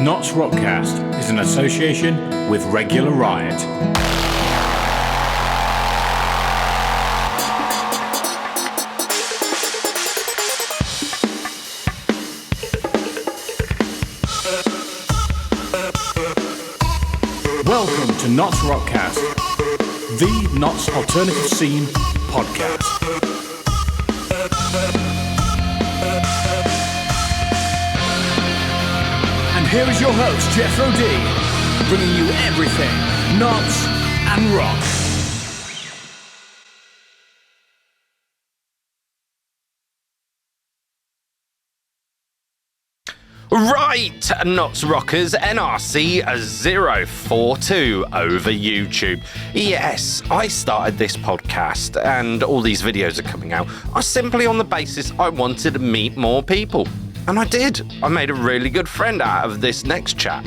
NottsRockCast is an association with Regular Riot. Welcome to NottsRockCast, the Notts Alternative Scene podcast. And here is your host, Jethro D, bringing you everything Notts and rock. Right, Notts Rockers, NRC-042 over YouTube. Yes, I started this podcast and all these videos are coming out simply on the basis I wanted to meet more people. And I did. I made a really good friend out of this next chat.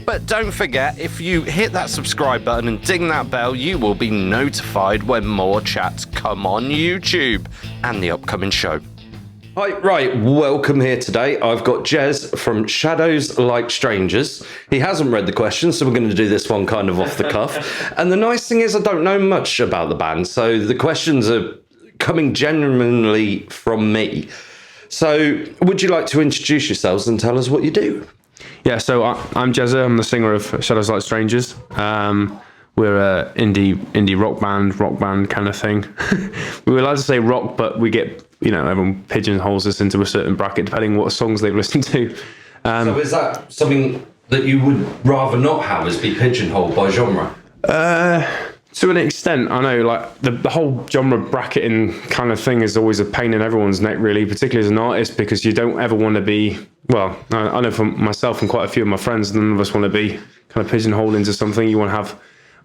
But don't forget, if you hit that subscribe button and ding that bell, you will be notified when more chats come on YouTube and the upcoming show. Hi, right, welcome here today. I've got Jez from Shadows Like Strangers. He hasn't read the questions, so we're going to do this one kind of off the cuff. And the nice thing is I don't know much about the band, so the questions are coming genuinely from me. So would you like to introduce yourselves and tell us what you do? Yeah, so I'm Jezza. I'm the singer of Shadows Like Strangers. We're a indie rock band kind of thing. We were allowed to say rock, but we get, everyone pigeonholes us into a certain bracket depending on what songs they've listened to. So is that something that you would rather not have, is be pigeonholed by genre? To an extent, I know, like the whole genre bracketing kind of thing is always a pain in everyone's neck, really, particularly as an artist, because you don't ever want to be, well, I know for myself and quite a few of my friends, none of us want to be kind of pigeonholed into something. You want to have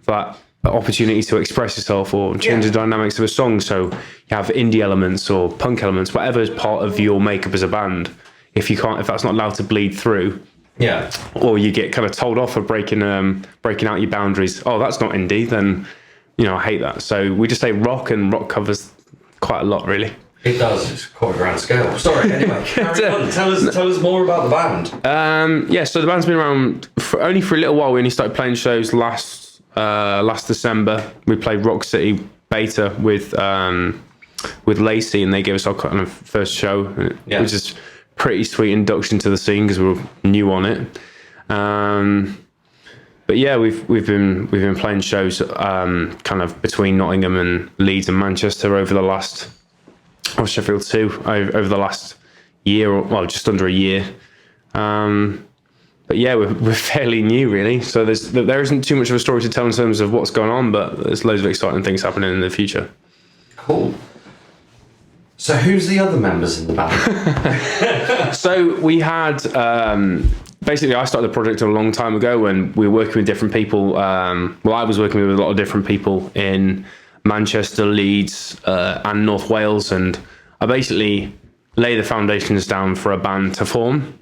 that opportunity to express yourself or change the dynamics of a song. So you have indie elements or punk elements, whatever is part of your makeup as a band. If that's not allowed to bleed through, or you get kind of told off for breaking out your boundaries. Oh, that's not indie, then I hate that. So we just say rock, and rock covers quite a lot, really. It does. It's quite a grand scale. Sorry. Anyway, carry on. Tell us more about the band. So the band's been around only for a little while. We only started playing shows last December. We played Rock City Beta with Lacey, and they gave us our kind of first show, which is pretty sweet induction to the scene because we were new on it. But yeah, we've been playing shows kind of between Nottingham and Leeds and Manchester over the last, Sheffield too, over the last year, or just under a year. But yeah, we're fairly new, really. So there isn't too much of a story to tell in terms of what's going on, but there's loads of exciting things happening in the future. Cool. So who's the other members in the band? So we had, basically I started the project a long time ago when we were working with different people. I was working with a lot of different people in Manchester, Leeds, and North Wales. And I basically lay the foundations down for a band to form.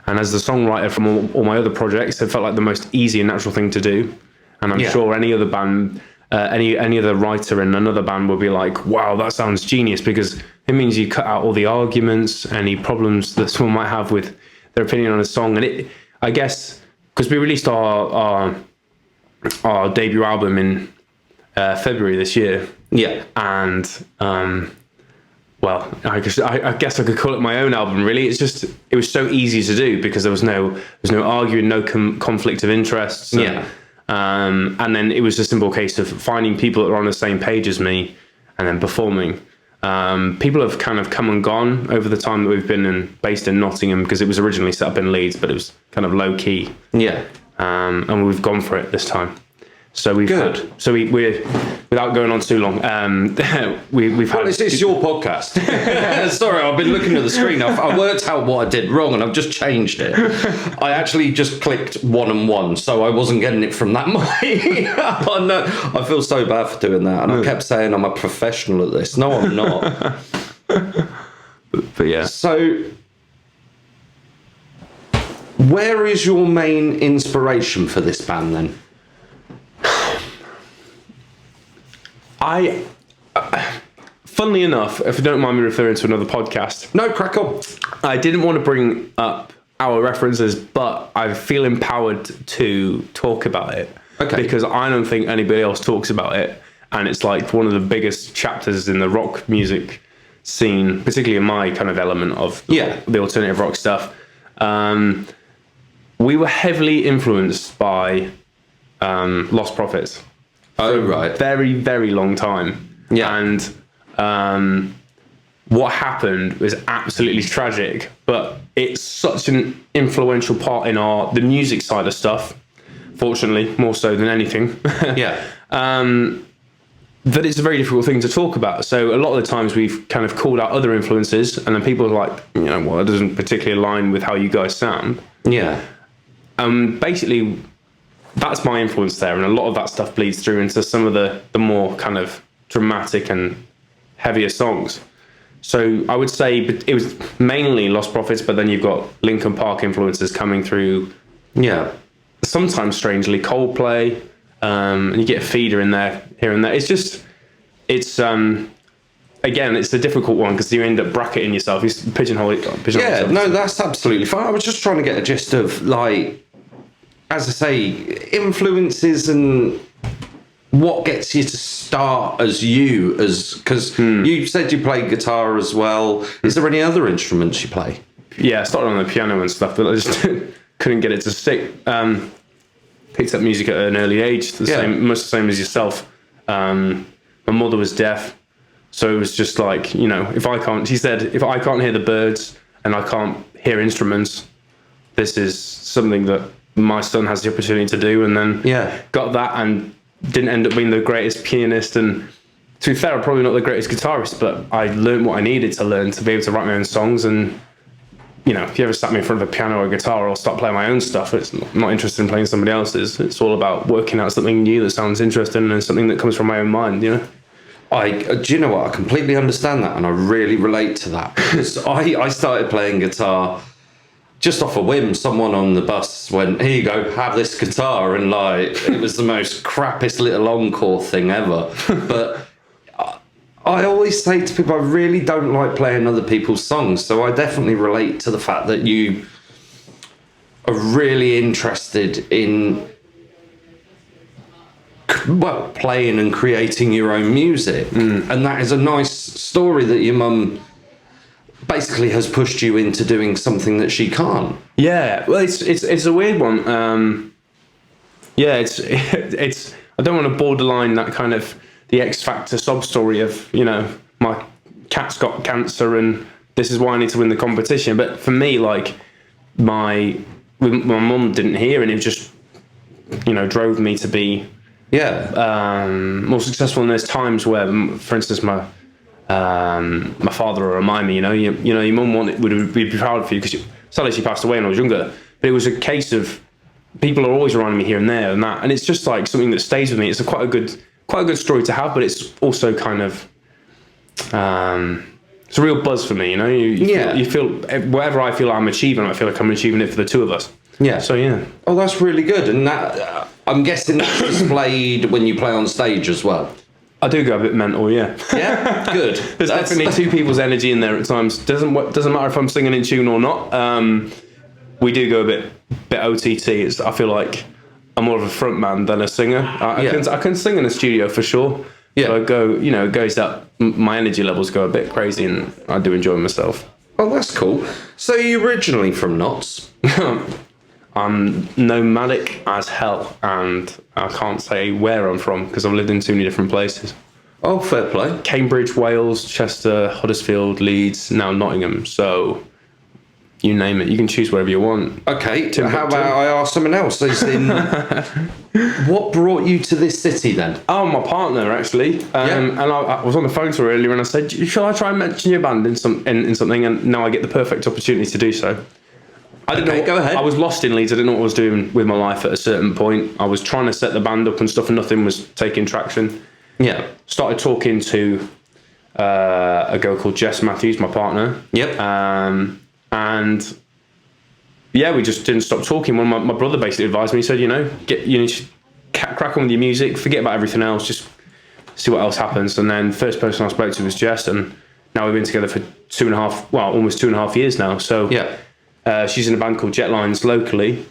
And as the songwriter from all my other projects, it felt like the most easy and natural thing to do. And I'm sure any other band, any other writer in another band would be like, wow, that sounds genius, because it means you cut out all the arguments, any problems that someone might have with their opinion on a song. And I guess, because we released our debut album in February this year. Yeah. And, well, I guess I could call it my own album, really. It was so easy to do because there was no arguing, no conflict of interests. And then it was a simple case of finding people that are on the same page as me and then performing. People have kind of come and gone over the time that we've been based in Nottingham, because it was originally set up in Leeds, but it was kind of low key. Yeah. And we've gone for it this time. So we're without going on too long. We've had. It's your podcast. Sorry, I've been looking at the screen. I worked out what I did wrong, and I've just changed it. I actually just clicked 1 and 1, so I wasn't getting it from that mic. I feel so bad for doing that, and I kept saying I'm a professional at this. No, I'm not. but yeah. So, where is your main inspiration for this band then? Funnily enough, if you don't mind me referring to another podcast. No, crack on. I didn't want to bring up our references, but I feel empowered to talk about it. Okay. Because I don't think anybody else talks about it. And it's like one of the biggest chapters in the rock music scene, particularly in my kind of element of the alternative rock stuff. We were heavily influenced by Lost Prophets. Oh, right. Very, very long time. Yeah. And what happened was absolutely tragic, but it's such an influential part in the music side of stuff, fortunately, more so than anything. Yeah. That it's a very difficult thing to talk about. So a lot of the times we've kind of called out other influences, and then people are like, well, it doesn't particularly align with how you guys sound. Yeah. Basically, that's my influence there, and a lot of that stuff bleeds through into some of the more kind of dramatic and heavier songs. So I would say it was mainly Lost Prophets, but then you've got Linkin Park influences coming through. Yeah. Sometimes strangely Coldplay, and you get a feeder in there here and there. It's again, it's a difficult one because you end up bracketing yourself. You pigeonhole yourself. No, that's absolutely fine. I was just trying to get a gist of, like, as I say, influences and what gets you to start because you said you play guitar as well. Is there any other instruments you play? Yeah, I started on the piano and stuff, but I just couldn't get it to stick. Picked up music at an early age, much the same as yourself. My mother was deaf, so it was just like, she said, if I can't hear the birds and I can't hear instruments, this is something that my son has the opportunity to do. And then got that and didn't end up being the greatest pianist. And to be fair, I'm probably not the greatest guitarist, but I learned what I needed to learn to be able to write my own songs. And if you ever sat me in front of a piano or a guitar, I'll start playing my own stuff. I'm not interested in playing somebody else's. It's all about working out something new that sounds interesting and something that comes from my own mind, Do you know what? I completely understand that, and I really relate to that. Because I started playing guitar just off a whim. Someone on the bus went, "Here you go, have this guitar," and it was the most crappiest little encore thing ever. But I always say to people, I really don't like playing other people's songs, so I definitely relate to the fact that you are really interested in playing and creating your own music. And that is a nice story that your mum basically has pushed you into doing something that she can't. Yeah, well, it's a weird one. It's I don't want to borderline that kind of the X Factor sob story of, my cat's got cancer and this is why I need to win the competition. But for me, like, my mum didn't hear, and it just, drove me to be more successful. And there's times where, for instance, my father will remind me, your mum would be proud of you because sadly she passed away when I was younger. But it was a case of people are always reminding me here and there and that, and it's just like something that stays with me. It's quite a good story to have, but it's also kind of it's a real buzz for me. You feel whatever I feel I'm achieving, I feel like I'm achieving it for the two of us. Oh, that's really good. And that I'm guessing that's displayed when you play on stage as well. I do go a bit mental, yeah. Yeah, good. There's definitely two people's energy in there at times. Doesn't matter if I'm singing in tune or not. We do go a bit OTT. I feel like I'm more of a front man than a singer. I can sing in a studio for sure. Yeah. So I go, it goes up. My energy levels go a bit crazy, and I do enjoy myself. Oh, that's cool. So you're originally from Notts? I'm nomadic as hell, and I can't say where I'm from because I've lived in too many different places. Oh, fair play. Cambridge, Wales, Chester, Huddersfield, Leeds, now Nottingham. So you name it. You can choose wherever you want. Okay. How about I ask someone else? What brought you to this city then? Oh, my partner, actually. And I was on the phone to her earlier and I said, shall I try and mention your band in something? And now I get the perfect opportunity to do so. I didn't know. Go ahead. I was lost in Leeds. I didn't know what I was doing with my life at a certain point. I was trying to set the band up and stuff, and nothing was taking traction. Yeah. Started talking to a girl called Jess Matthews, my partner. Yep. And yeah, we just didn't stop talking. When my brother basically advised me, he said, you should crack on with your music, forget about everything else, just see what else happens. And then first person I spoke to was Jess, and now we've been together for almost 2.5 years now. So yeah. She's in a band called Jetlines locally.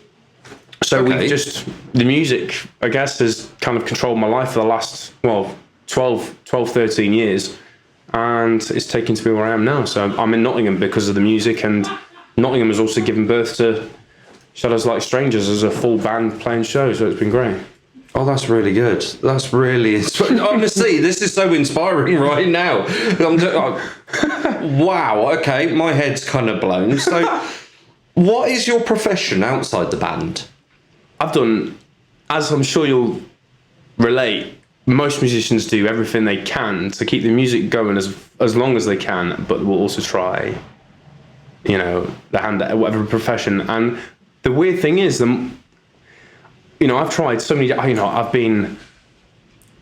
So Okay. we've the music, I guess, has kind of controlled my life for the last, 12, 13 years. And it's taken to be where I am now. So I'm in Nottingham because of the music, and Nottingham has also given birth to Shadows Like Strangers as a full band playing show. So it's been great. Oh, that's really good. That's really honestly, this is so inspiring right now. Wow. Okay, my head's kind of blown. So, what is your profession outside the band? I've done, as I'm sure you'll relate, most musicians do everything they can to keep the music going as long as they can, but will also try, the hand at whatever profession. And the weird thing is, I've tried so many, I've been,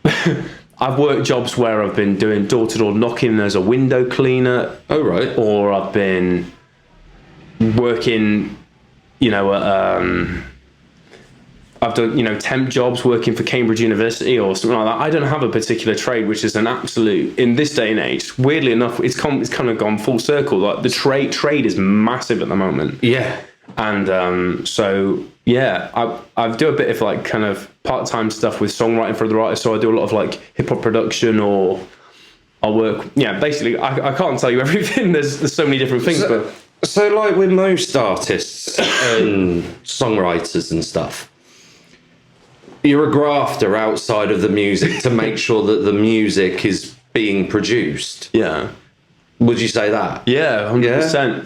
I've worked jobs where I've been doing door-to-door knocking as a window cleaner. Oh, right. Or I've been working, I've done, temp jobs working for Cambridge University or something like that. I don't have a particular trade, which is an absolute, in this day and age, weirdly enough, it's kind of gone full circle. Like the trade is massive at the moment. Yeah. And I do a bit of like kind of part-time stuff with songwriting for other artists. So I do a lot of like hip hop production, or I'll work. Yeah, basically, I can't tell you everything. There's so many different things. So like with most artists and songwriters and stuff, you're a grafter outside of the music to make sure that the music is being produced. Yeah. Would you say that? Yeah, 100%.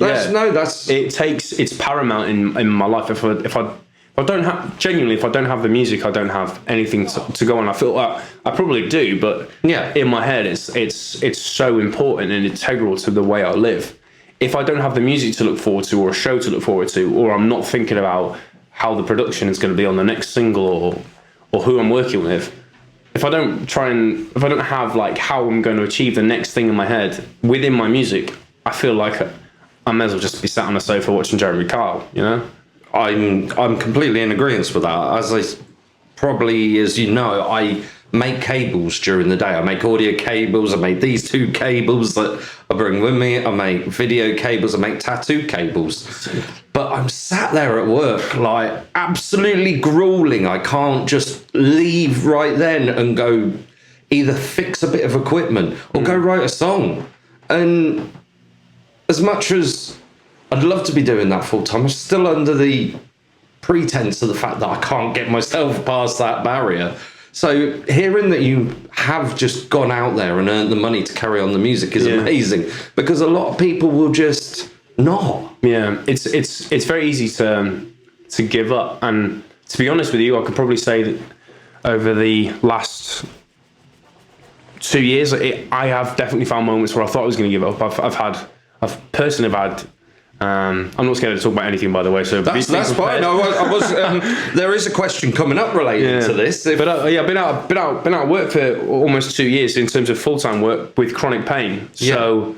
It's paramount in my life. If I don't have the music, I don't have anything to go on. I feel like I probably do, but in my head, it's so important and integral to the way I live. If I don't have the music to look forward to, or a show to look forward to, or I'm not thinking about how the production is going to be on the next single, or who I'm working with, if I don't have like how I'm going to achieve the next thing in my head within my music, I feel like I may as well just be sat on the sofa watching Jeremy Kyle, I'm completely in agreement with that. As you know, I make cables during the day. I make audio cables. I make these 2 cables that I bring with me. I make video cables. I make tattoo cables. But I'm sat there at work, like absolutely grueling. I can't just leave right then and go either fix a bit of equipment or go write a song. And as much as I'd love to be doing that full time, I'm still under the pretense of the fact that I can't get myself past that barrier. So hearing that you have just gone out there and earned the money to carry on the music is amazing, because a lot of people will just not. Yeah, it's very easy to give up. And to be honest with you, I could probably say that over the last 2 years, I have definitely found moments where I thought I was going to give up. I've personally had. I'm not scared to talk about anything, by the way. So that's fine. I was. There is a question coming up related to this. But I've been out of work for almost 2 years in terms of full-time work with chronic pain. So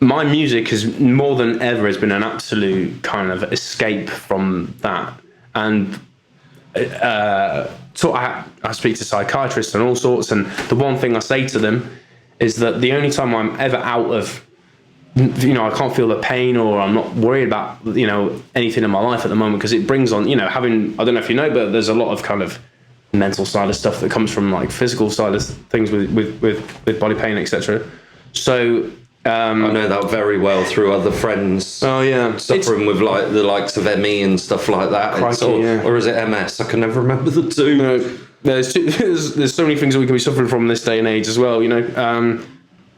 my music has more than ever has been an absolute kind of escape from that. And so I speak to psychiatrists and all sorts, and the one thing I say to them is that the only time I'm ever out of, I can't feel the pain, or I'm not worried about, anything in my life at the moment, because it brings on, having, I don't know if you know, but there's a lot of kind of mental side of stuff that comes from like physical side of things with body pain, etc. So I know that very well through other friends. Oh yeah, suffering with like the likes of ME and stuff like that. Crikey, or is it MS? I can never remember the two. No, there's so many things that we can be suffering from in this day and age as well,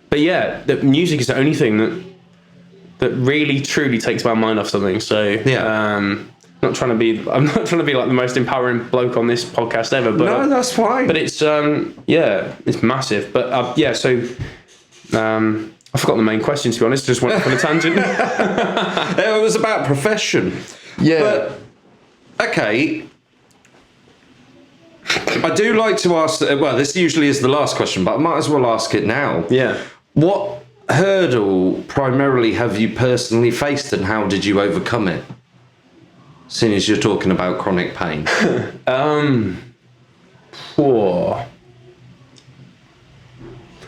But yeah, the music is the only thing that really truly takes my mind off something. So I'm not trying to be like the most empowering bloke on this podcast ever. But no, that's fine. But it's it's massive. But I forgot the main question, to be honest. Just went off on a tangent. It was about profession. Yeah. But okay. I do like to ask. Well, this usually is the last question, but I might as well ask it now. Yeah. What hurdle primarily have you personally faced, and how did you overcome it? Seeing as you're talking about chronic pain.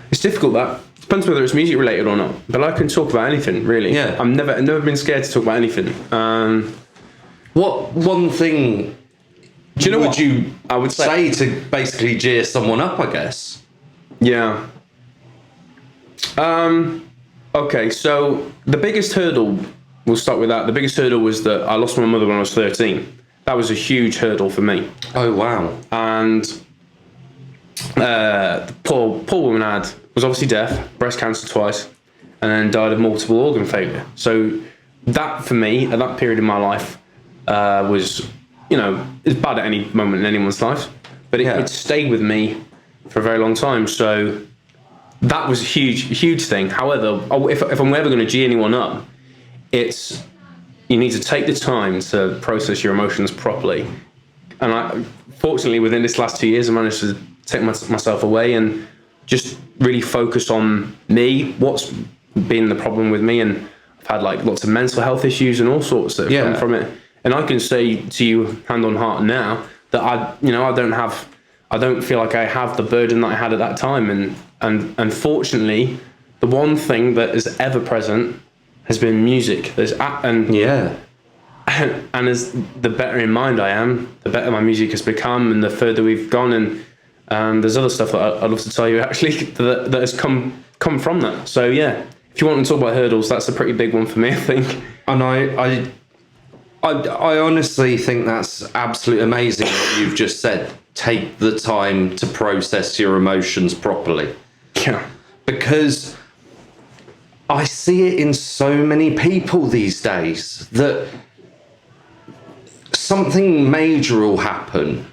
It's difficult, that. Depends whether it's music related or not. But I can talk about anything, really. Yeah. I've never been scared to talk about anything. What one thing Do you know would what you I would say? to basically cheer someone up, I guess? Yeah. Okay, so the biggest hurdle, we'll start with that. The biggest hurdle was that I lost my mother when I was 13. That was a huge hurdle for me. Oh, wow. And the poor woman was obviously deaf, breast cancer twice, and then died of multiple organ failure. So that, for me, at that period in my life, was, it's bad at any moment in anyone's life, but it stayed with me for a very long time. So that was a huge thing. However, if I'm ever going to G anyone up, it's you need to take the time to process your emotions properly. And fortunately, within this last 2 years, I managed to take myself away and just really focus on me, what's been the problem with me. And I've had like lots of mental health issues and all sorts that have come from it. And I can say to you, hand on heart now, that I don't feel like I have the burden that I had at that time. And fortunately, the one thing that is ever present has been music. And as the better in mind I am, the better my music has become, and the further we've gone. And there's other stuff that I'd love to tell you actually that has come from that. So yeah, if you want to talk about hurdles, that's a pretty big one for me, I think. And I honestly think that's absolutely amazing what you've just said. Take the time to process your emotions properly. Yeah. Because I see it in so many people these days that something major will happen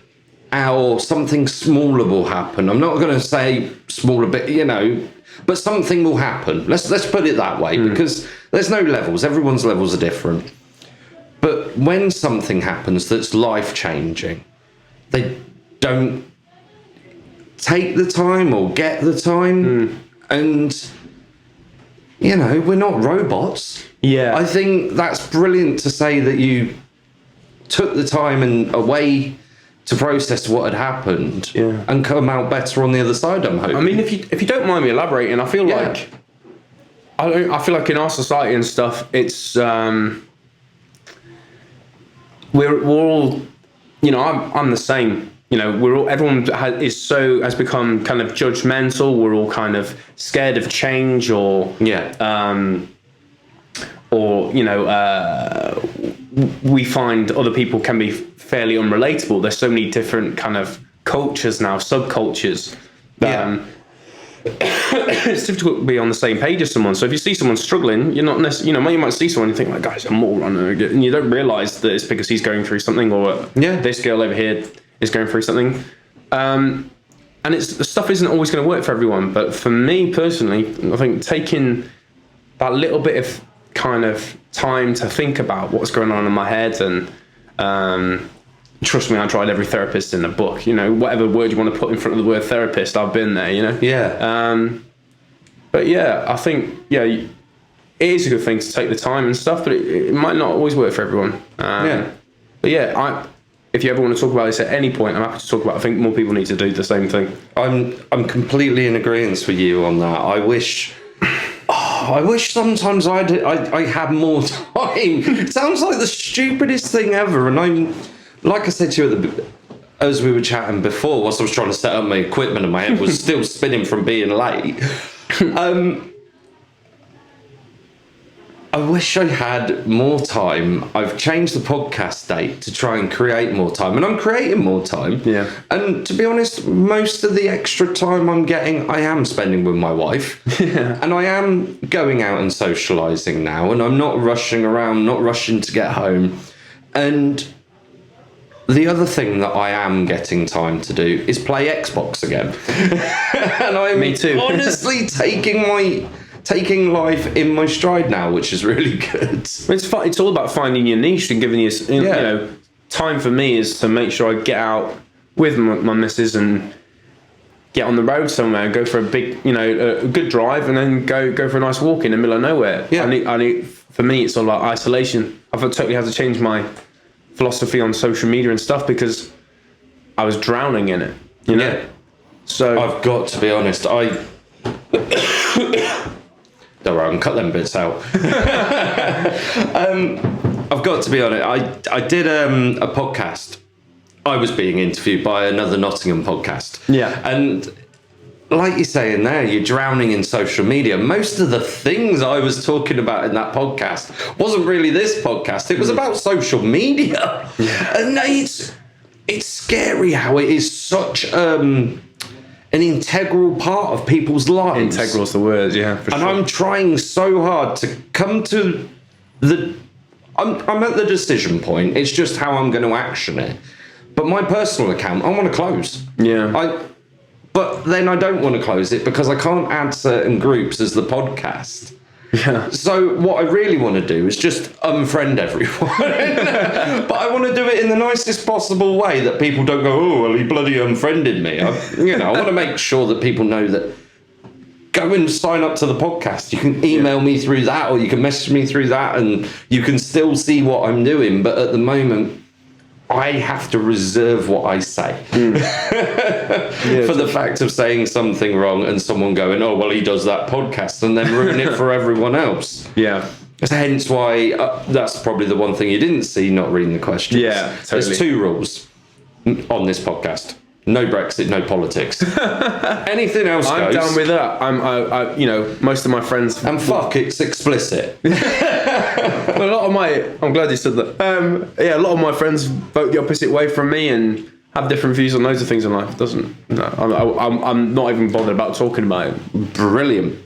or something smaller will happen. I'm not going to say smaller, but but something will happen. Let's put it that way, because there's no levels. Everyone's levels are different. But when something happens that's life-changing, they don't take the time or get the time. And, we're not robots. Yeah. I think that's brilliant to say that you took the time and away to process what had happened and come out better on the other side, I'm hoping. I mean, if you don't mind me elaborating, I feel like in our society and stuff, it's we're all, I'm the same. Everyone has become kind of judgmental. We're all kind of scared of change, we find other people can be fairly unrelatable. There's so many different kind of cultures now, subcultures. It's difficult to be on the same page as someone. So if you see someone struggling, you're not necessarily, you might see someone and think like, guys, I'm moron, and you don't realise that it's because he's going through something, or this girl over here is going through something. And the stuff isn't always going to work for everyone. But for me personally, I think taking that little bit of kind of time to think about what's going on in my head, and trust me, I tried every therapist in the book. Whatever word you want to put in front of the word therapist, I've been there. But yeah, I think it is a good thing to take the time and stuff, but it might not always work for everyone. But yeah, if you ever want to talk about this at any point, I'm happy to talk about it. I think more people need to do the same thing. I'm completely in agreement with you on that. I wish sometimes I had more time. It sounds like the stupidest thing ever, and I'm like I said to you as we were chatting before, whilst I was trying to set up my equipment and my head was still spinning from being late. I wish I had more time. I've changed the podcast date to try and create more time, and I'm creating more time. Yeah. And to be honest, most of the extra time I'm getting, I am spending with my wife. Yeah. And I am going out and socialising now, and I'm not rushing around, not rushing to get home. And the other thing that I am getting time to do is play Xbox again. And I'm Me too. honestly taking life in my stride now, which is really good. It's all about finding your niche and giving you, time for me is to make sure I get out with my missus and get on the road somewhere, go for a big, a good drive, and then go for a nice walk in the middle of nowhere. Yeah. I need, for me, it's all about isolation. I've totally had to change my philosophy on social media and stuff because I was drowning in it. Yeah. So I've got to be honest, Don't worry, I can cut them bits out. I've got to be honest, I did a podcast. I was being interviewed by another Nottingham podcast. Yeah. And like you're saying there, you're drowning in social media. Most of the things I was talking about in that podcast wasn't really this podcast. It was about social media. Yeah. And it's scary how it is such an integral part of people's lives. Integral's the word, yeah. For and sure. I'm trying so hard to come to I'm at the decision point. It's just how I'm going to action it. But my personal account, I want to close. Yeah. But then I don't want to close it because I can't add certain groups as the podcast. Yeah. So what I really want to do is just unfriend everyone. But I want to do it in the nicest possible way that people don't go, oh, well, he bloody unfriended me. I want to make sure that people know that go and sign up to the podcast. You can email me through that or you can message me through that and you can still see what I'm doing. But at the moment, I have to reserve what I say for the fact of saying something wrong and someone going, oh, well, he does that podcast and then ruin it for everyone else. Yeah. Hence why that's probably the one thing you didn't see not reading the questions. Yeah, totally. There's 2 rules on this podcast. No Brexit, no politics. Anything else goes. I'm down with that. I most of my friends. And fuck, it's explicit. Well, I'm glad you said that. A lot of my friends vote the opposite way from me and have different views on loads of things in life. I'm not even bothered about talking about it. Brilliant.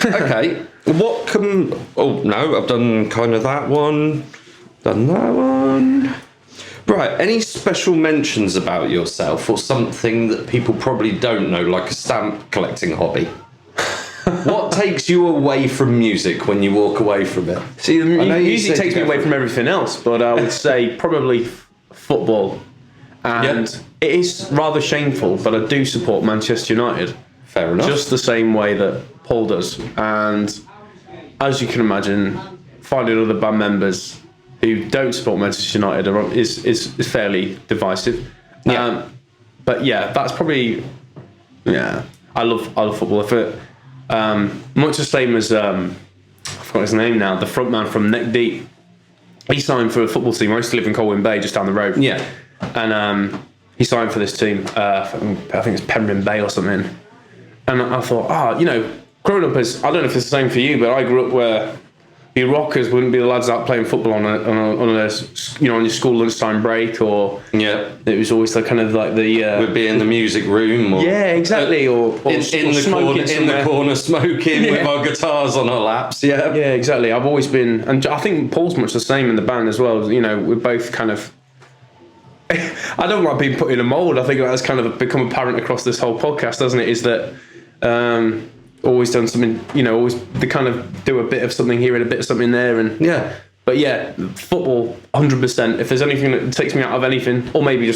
Okay. What can... Oh, no, I've done kind of that one. Done that one. Right, any special mentions about yourself or something that people probably don't know, like a stamp collecting hobby? What takes you away from music when you walk away from it? See, the music takes me away from everything else, but I would say probably football. And it is rather shameful, but I do support Manchester United. Fair enough. Just the same way that Paul does. And as you can imagine, finding other band members who don't support Manchester United is fairly divisive. Yeah. But yeah, that's probably... Yeah, I love football. Much the same as I forgot his name now, the frontman from Neck Deep. He signed for a football team. I used to live in Colwyn Bay, just down the road. Yeah, and he signed for this team. I think it's Penryn Bay or something. And I thought, growing up as I don't know if it's the same for you, but I grew up where the rockers wouldn't be the lads out playing football on your school lunchtime break, or it was always the kind of like the would be in the music room, or exactly, or in the corner smoking with our guitars on our laps. Yeah, exactly. I've always been, and I think Paul's much the same in the band as well. We're both kind of. I don't like being put in a mould. I think that's kind of become apparent across this whole podcast, doesn't it? Is that. Always done something, always they kind of do a bit of something here and a bit of something there, and But yeah, football, 100%. If there's anything that takes me out of anything, or maybe a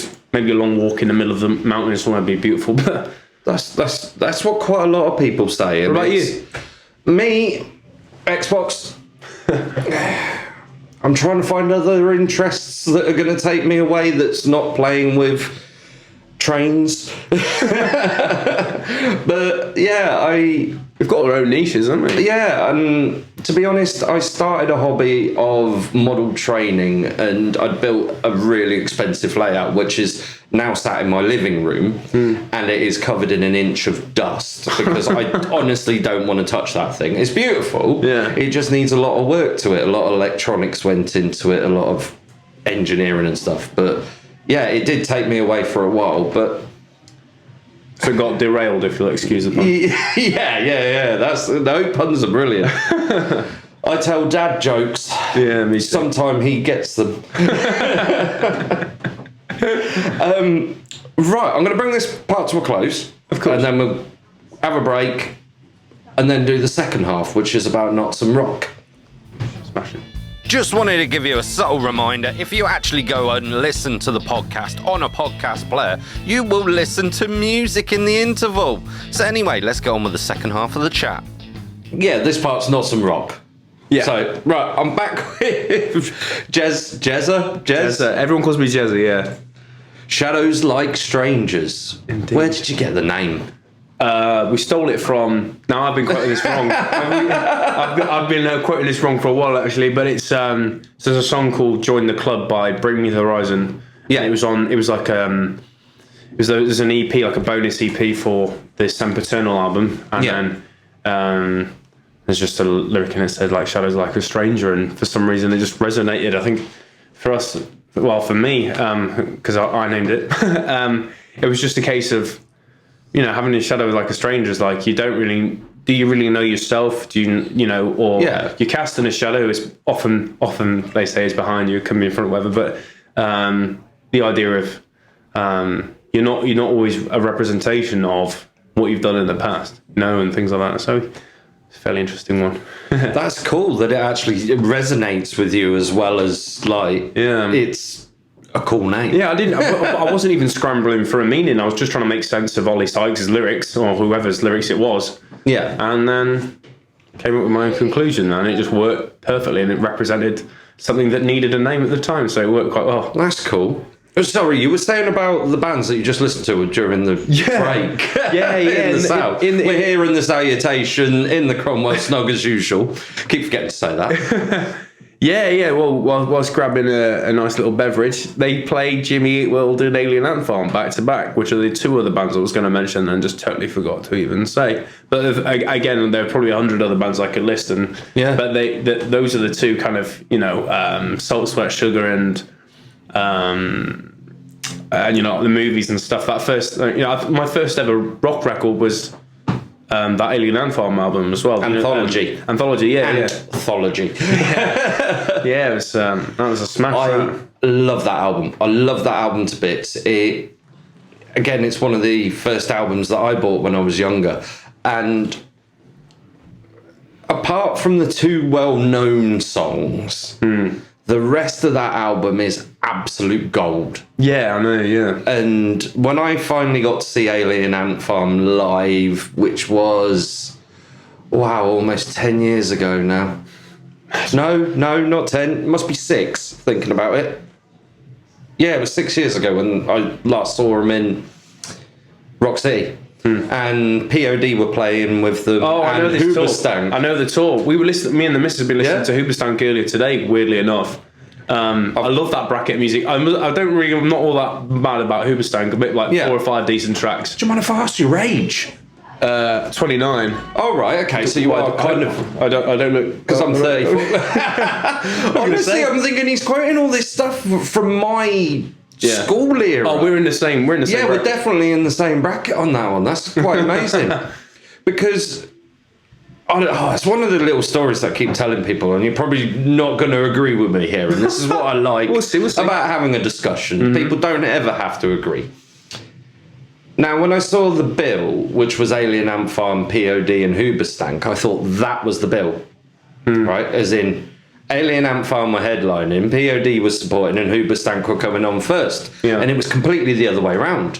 long walk in the middle of the mountains, somewhere be beautiful. But that's what quite a lot of people say. What about you? Me, Xbox. I'm trying to find other interests that are going to take me away. That's not playing with trains. But yeah, we've got our own niches, haven't we? Yeah, and to be honest, I started a hobby of model training, and I'd built a really expensive layout, which is now sat in my living room, and it is covered in an inch of dust because I honestly don't want to touch that thing. It's beautiful. Yeah. It just needs a lot of work to it. A lot of electronics went into it, a lot of engineering and stuff. But yeah, it did take me away for a while, but... So it got derailed, if you'll excuse the pun. Yeah. No, puns are brilliant. I tell dad jokes. Yeah, me too. Sometime he gets them. Right, I'm going to bring this part to a close. Of course. And then we'll have a break, and then do the second half, which is about Knots and Rock. Smashing. Just wanted to give you a subtle reminder, if you actually go and listen to the podcast on a podcast player, you will listen to music in the interval. So anyway, let's go on with the second half of the chat. Yeah, this part's Knots and Rock. Yeah. So, right, I'm back with Jezza. Everyone calls me Jezza, yeah. Shadows Like Strangers. Indeed. Where did you get the name? We stole it from. Now I've been quoting this wrong. I've been quoting this wrong for a while actually, but it's so there's a song called "Join the Club" by Bring Me the Horizon. Yeah, it was an EP, like a bonus EP for the Sempiternal album, and then there's just a lyric in it that said like "Shadows like a stranger," and for some reason it just resonated. I think for us, well, for me, because I named it, it was just a case of, having a shadow like a stranger is like, do you really know yourself? Do or you're casting a shadow is often they say is behind you, it can be in front of whatever, but the idea of you're not always a representation of what you've done in the past, and things like that. So it's a fairly interesting one. That's cool that it resonates with you as well as it's a cool name. Yeah, I wasn't even scrambling for a meaning. I was just trying to make sense of Ollie Sykes' lyrics, or whoever's lyrics it was. Yeah. And then came up with my own conclusion, and it just worked perfectly, and it represented something that needed a name at the time, so it worked quite well. That's cool. Sorry, you were saying about the bands that you just listened to during the break. In the South. We're here in the Salutation, in the Cromwell Snug as usual. Keep forgetting to say that. Yeah. Well, whilst grabbing a nice little beverage, they played Jimmy Eat World and Alien Ant Farm back to back, which are the two other bands I was going to mention and just totally forgot to even say. But again, there are probably 100 other bands I could list, but those are the two kind of Salt, Sweat, Sugar, and the movies and stuff. That first, my first ever rock record was that Alien Ant Farm album as well. Anthology. Anthology, Anthology. Yeah, it was, that was a smash. I love that album. I love that album to bits. It's one of the first albums that I bought when I was younger. And apart from the two well-known songs, the rest of that album is absolute gold. Yeah, I know, yeah. And when I finally got to see Alien Ant Farm live, which was, almost 10 years ago now. No, not 10. It must be 6, thinking about it. Yeah, it was 6 years ago when I last saw them in Rock City. And POD were playing with them. Oh, I know this Hoobastank. tour. I know the tour. Me and the missus have been listening to Hoobastank earlier today, weirdly enough. I love that bracket music. I'm not all that mad about Hoobastank. A bit like 4 or 5 decent tracks. Do you mind if I ask your age? 29. Oh, right, okay. So you are kind of... I don't look... Because I'm 34. Honestly, I'm thinking he's quoting all this stuff from my... school era. Oh, we're in the same. Yeah, bracket. we're definitely in the same bracket on that one. That's quite amazing. Because it's one of the little stories that I keep telling people, and you're probably not going to agree with me here. And this is what I like we'll see. about having a discussion. People don't ever have to agree. Now, when I saw the bill, which was Alien Ant Farm, POD, and Hoobastank, I thought that was the bill, right? As in, Alien Ant Farm were headlining, POD was supporting, and Hoobastank were coming on first. Yeah. And it was completely the other way around.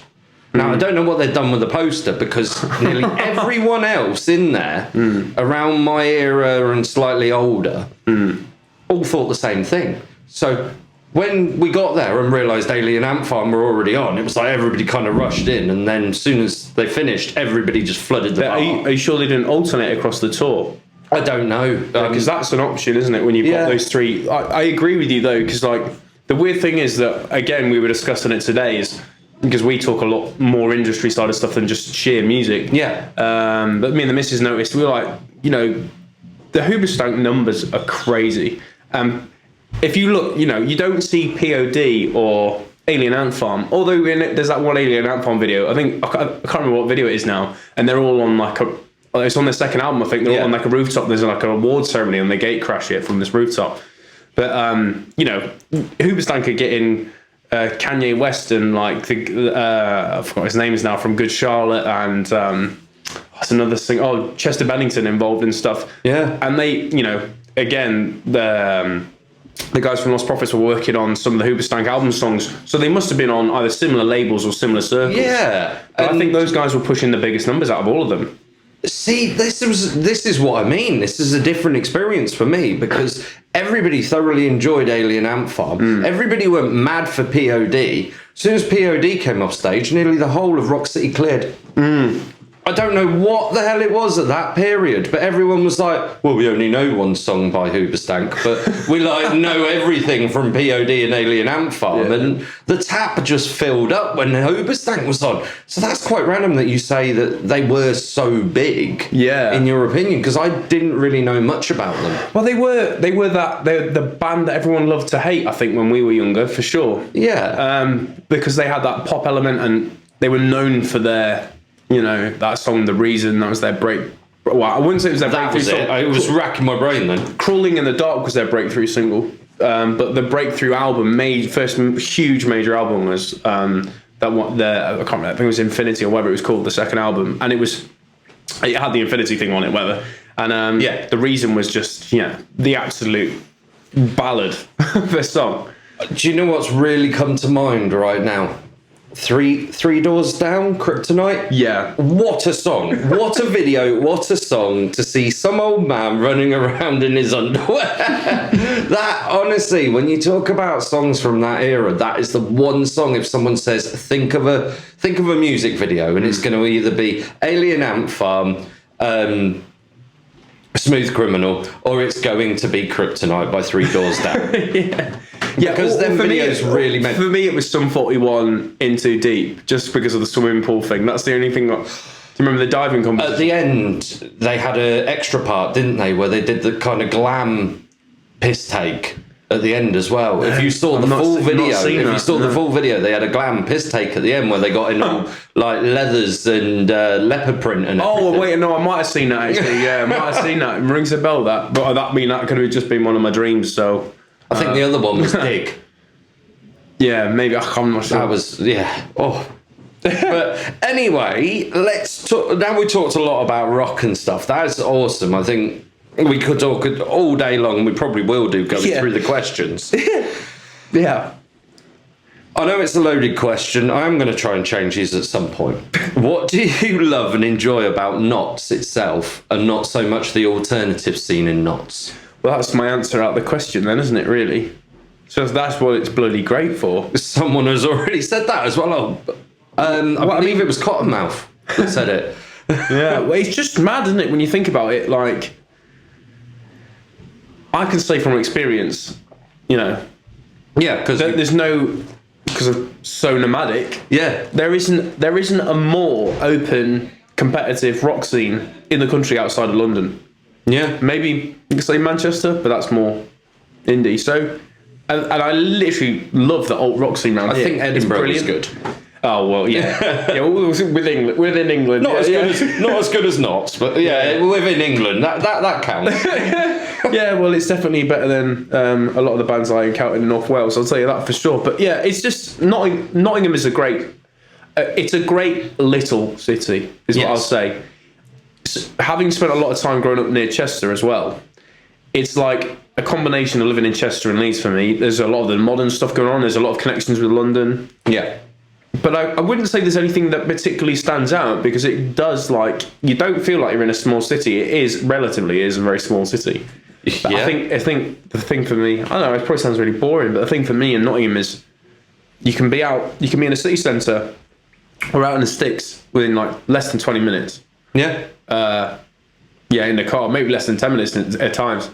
Now, I don't know what they've done with the poster, because nearly everyone else in there, around my era and slightly older, all thought the same thing. So when we got there and realised Alien Ant Farm were already on, it was like everybody kind of rushed in, and then as soon as they finished, everybody just flooded the bar. Are you sure they didn't alternate across the tour? I don't know. Because that's an option, isn't it, when you've got those three? I agree with you, though, because the weird thing is that, again, we were discussing it today, is because we talk a lot more industry side of stuff than just sheer music. Yeah. But me and the missus noticed, we were like, the Hoobastank numbers are crazy. If you look, you don't see POD or Alien Ant Farm, although there's that one Alien Ant Farm video. I can't remember what video it is now, and they're all on it's on their second album, I think. They're all on a rooftop. There's an award ceremony and they gate crash it from this rooftop. But Hoobastank are getting Kanye West and I forgot his name is now, from Good Charlotte, and what's another thing? Oh, Chester Bennington involved in stuff. Yeah. And they, again, the guys from Lost Prophets were working on some of the Hoobastank album songs, so they must have been on either similar labels or similar circles. Yeah. But I think those guys were pushing the biggest numbers out of all of them. See, this is what I mean. This is a different experience for me, because everybody thoroughly enjoyed Alien Ant Farm. Everybody went mad for POD. As soon as POD came off stage, nearly the whole of Rock City cleared. I don't know what the hell it was at that period, but everyone was like, well, we only know one song by Hoobastank, but we know everything from POD and Alien Ant Farm, and the tap just filled up when Hoobastank was on. So that's quite random that you say that they were so big, in your opinion, because I didn't really know much about them. Well, they're the band that everyone loved to hate, I think, when we were younger, for sure. Yeah. Because they had that pop element, and they were known for their... that song, The Reason, that was their break. Well, I wouldn't say it was their breakthrough song. It was racking my brain then. Crawling in the Dark was their breakthrough single. But the breakthrough album, first huge major album was I can't remember, I think it was Infinity or whatever it was called, the second album. And it had the Infinity thing on it, whatever. And The Reason was just, the absolute ballad of a song. Do you know what's really come to mind right now? Three Doors Down, Kryptonite. Yeah. What a song. What a video. What a song to see some old man running around in his underwear. That, honestly, when you talk about songs from that era, that is the one song, if someone says, think of a music video, and it's going to either be Alien Ant Farm, Smooth Criminal, or it's going to be Kryptonite by Three Doors Down. Yeah, because them videos really meant... For me, it was Sum 41 In Too Deep, just because of the swimming pool thing. That's the only thing. Do you remember the diving competition? At the end, they had an extra part, didn't they, where they did the kind of glam piss take at the end as well. If you saw the full video, they had a glam piss take at the end where they got in all like leathers and leopard print and everything. Oh wait, no, I might have seen that actually. Yeah, I might have seen that. It rings a bell, that. But that could have just been one of my dreams. So. I think the other one was Dig. Yeah, maybe. I'm not sure. That was, Oh. But anyway, let's talk. Now we talked a lot about rock and stuff. That's awesome. I think we could talk all day long. We probably will do going through the questions. Yeah. I know it's a loaded question. I am going to try and change these at some point. What do you love and enjoy about Notts itself, and not so much the alternative scene in Notts? Well, that's my answer out the question then, isn't it, really? So that's what it's bloody great for. Someone has already said that as well. I believe it was Cottonmouth that said it. Yeah, well, it's just mad, isn't it, when you think about it? Like, I can say from experience, Yeah, because because of so nomadic. Yeah. There isn't a more open, competitive rock scene in the country outside of London. Yeah. Maybe you could say Manchester, but that's more indie. So, and I literally love the alt rock scene around here. I think Edinburgh is good. Oh well, yeah, yeah. Within England, not as good as Notts, but within England, that counts. Yeah, well, it's definitely better than a lot of the bands I encountered in North Wales. I'll tell you that for sure. But yeah, it's just Nottingham is a great. It's a great little city, is what I'll say. Having spent a lot of time growing up near Chester as well, it's like a combination of living in Chester and Leeds for me. There's a lot of the modern stuff going on. There's a lot of connections with London. Yeah. But I wouldn't say there's anything that particularly stands out, because it does, like, you don't feel like you're in a small city. It is a very small city. But I think the thing for me, I don't know, it probably sounds really boring, but the thing for me in Nottingham is you can be in a city centre or out in the sticks within like less than 20 minutes. Yeah. In the car, maybe less than 10 minutes at times.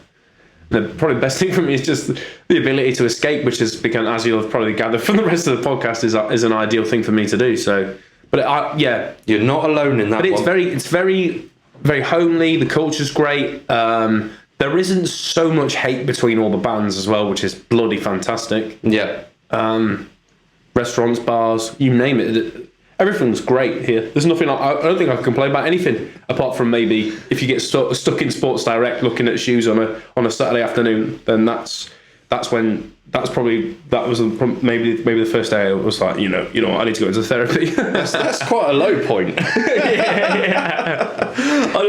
The probably best thing for me is just the ability to escape, which has become, as you'll have probably gathered from the rest of the podcast, is an ideal thing for me to do. So, but you're not alone in that. But it's very, very homely. The culture's great. There isn't so much hate between all the bands as well, which is bloody fantastic. Yeah. Restaurants, bars, you name it. Everything's great here. There's nothing. I don't think I can complain about anything apart from maybe if you get stuck in Sports Direct looking at shoes on a Saturday afternoon. Then that was maybe the first day I was like, you know what, I need to go into therapy. that's quite a low point. I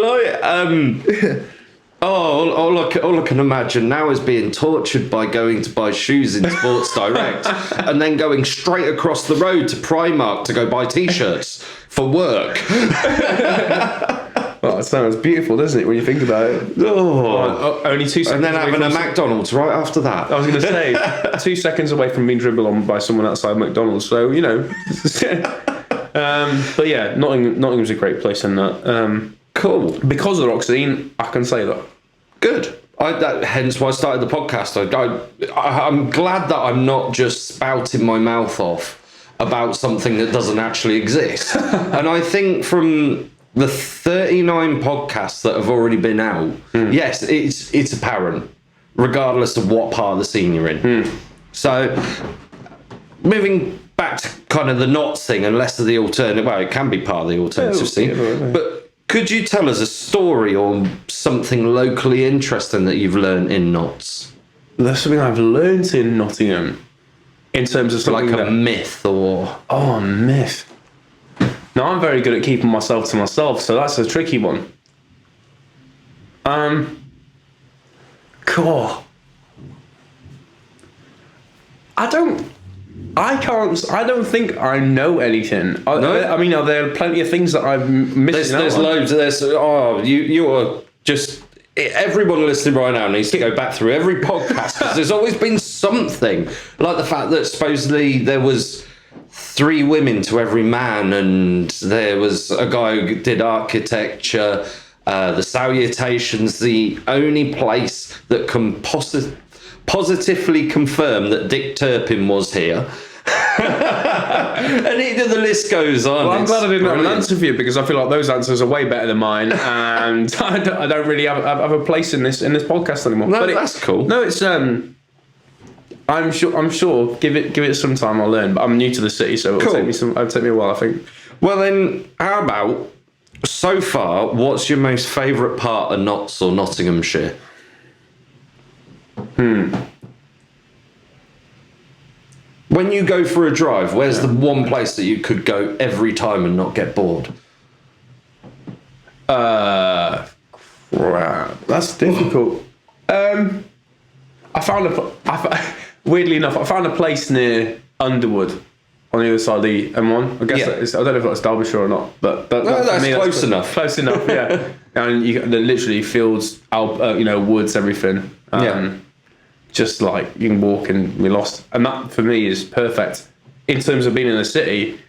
like it. All I can imagine now is being tortured by going to buy shoes in Sports Direct and then going straight across the road to Primark to go buy T-shirts for work. Well, it sounds beautiful, doesn't it, when you think about it? Only 2 seconds. And then having a McDonald's right after that. I was going to say, 2 seconds away from being dribbled on by someone outside McDonald's. So, But yeah, Nottingham's a great place in that. Cool. Because of the rock scene, I can say that. Good. Hence why I started the podcast. I'm glad that I'm not just spouting my mouth off about something that doesn't actually exist. And I think from the 39 podcasts that have already been out, yes, it's apparent, regardless of what part of the scene you're in. So, moving back to kind of the Notts thing and less of the alternative, well, it can be part of the alternative scene, but could you tell us a story or something locally interesting that you've learned in Notts? There's something I've learned in Nottingham in terms of something like a myth or... Oh, a myth. Now, I'm very good at keeping myself to myself, so that's a tricky one. Cool. I don't think I know anything. I mean, are there plenty of things that I'm missing out on? There's loads. You are just... Everyone listening right now needs to go back through every podcast because there's always been something. Like the fact that supposedly there was 3 women to every man, and there was a guy who did architecture. The Salutations, the only place that can positively confirm that Dick Turpin was here. And the list goes on. Well, I'm glad I didn't have an answer for you, because I feel like those answers are way better than mine, and I don't really have a place in this podcast anymore. No, but that's cool. No, it's I'm sure. Give it some time, I'll learn. But I'm new to the city, so it'll take me a while, I think. Well, then, how about so far? What's your most favourite part of Notts or Nottinghamshire? When you go for a drive, where's the one place that you could go every time and not get bored? Crap. That's difficult. Weirdly enough, I found a place near Underwood on the other side of the M1. I guess I don't know if that's Derbyshire or not, but that's close enough. Close enough, yeah. And they're literally fields, woods, everything. Just like you can walk and be lost, and that for me is perfect in terms of being in the city.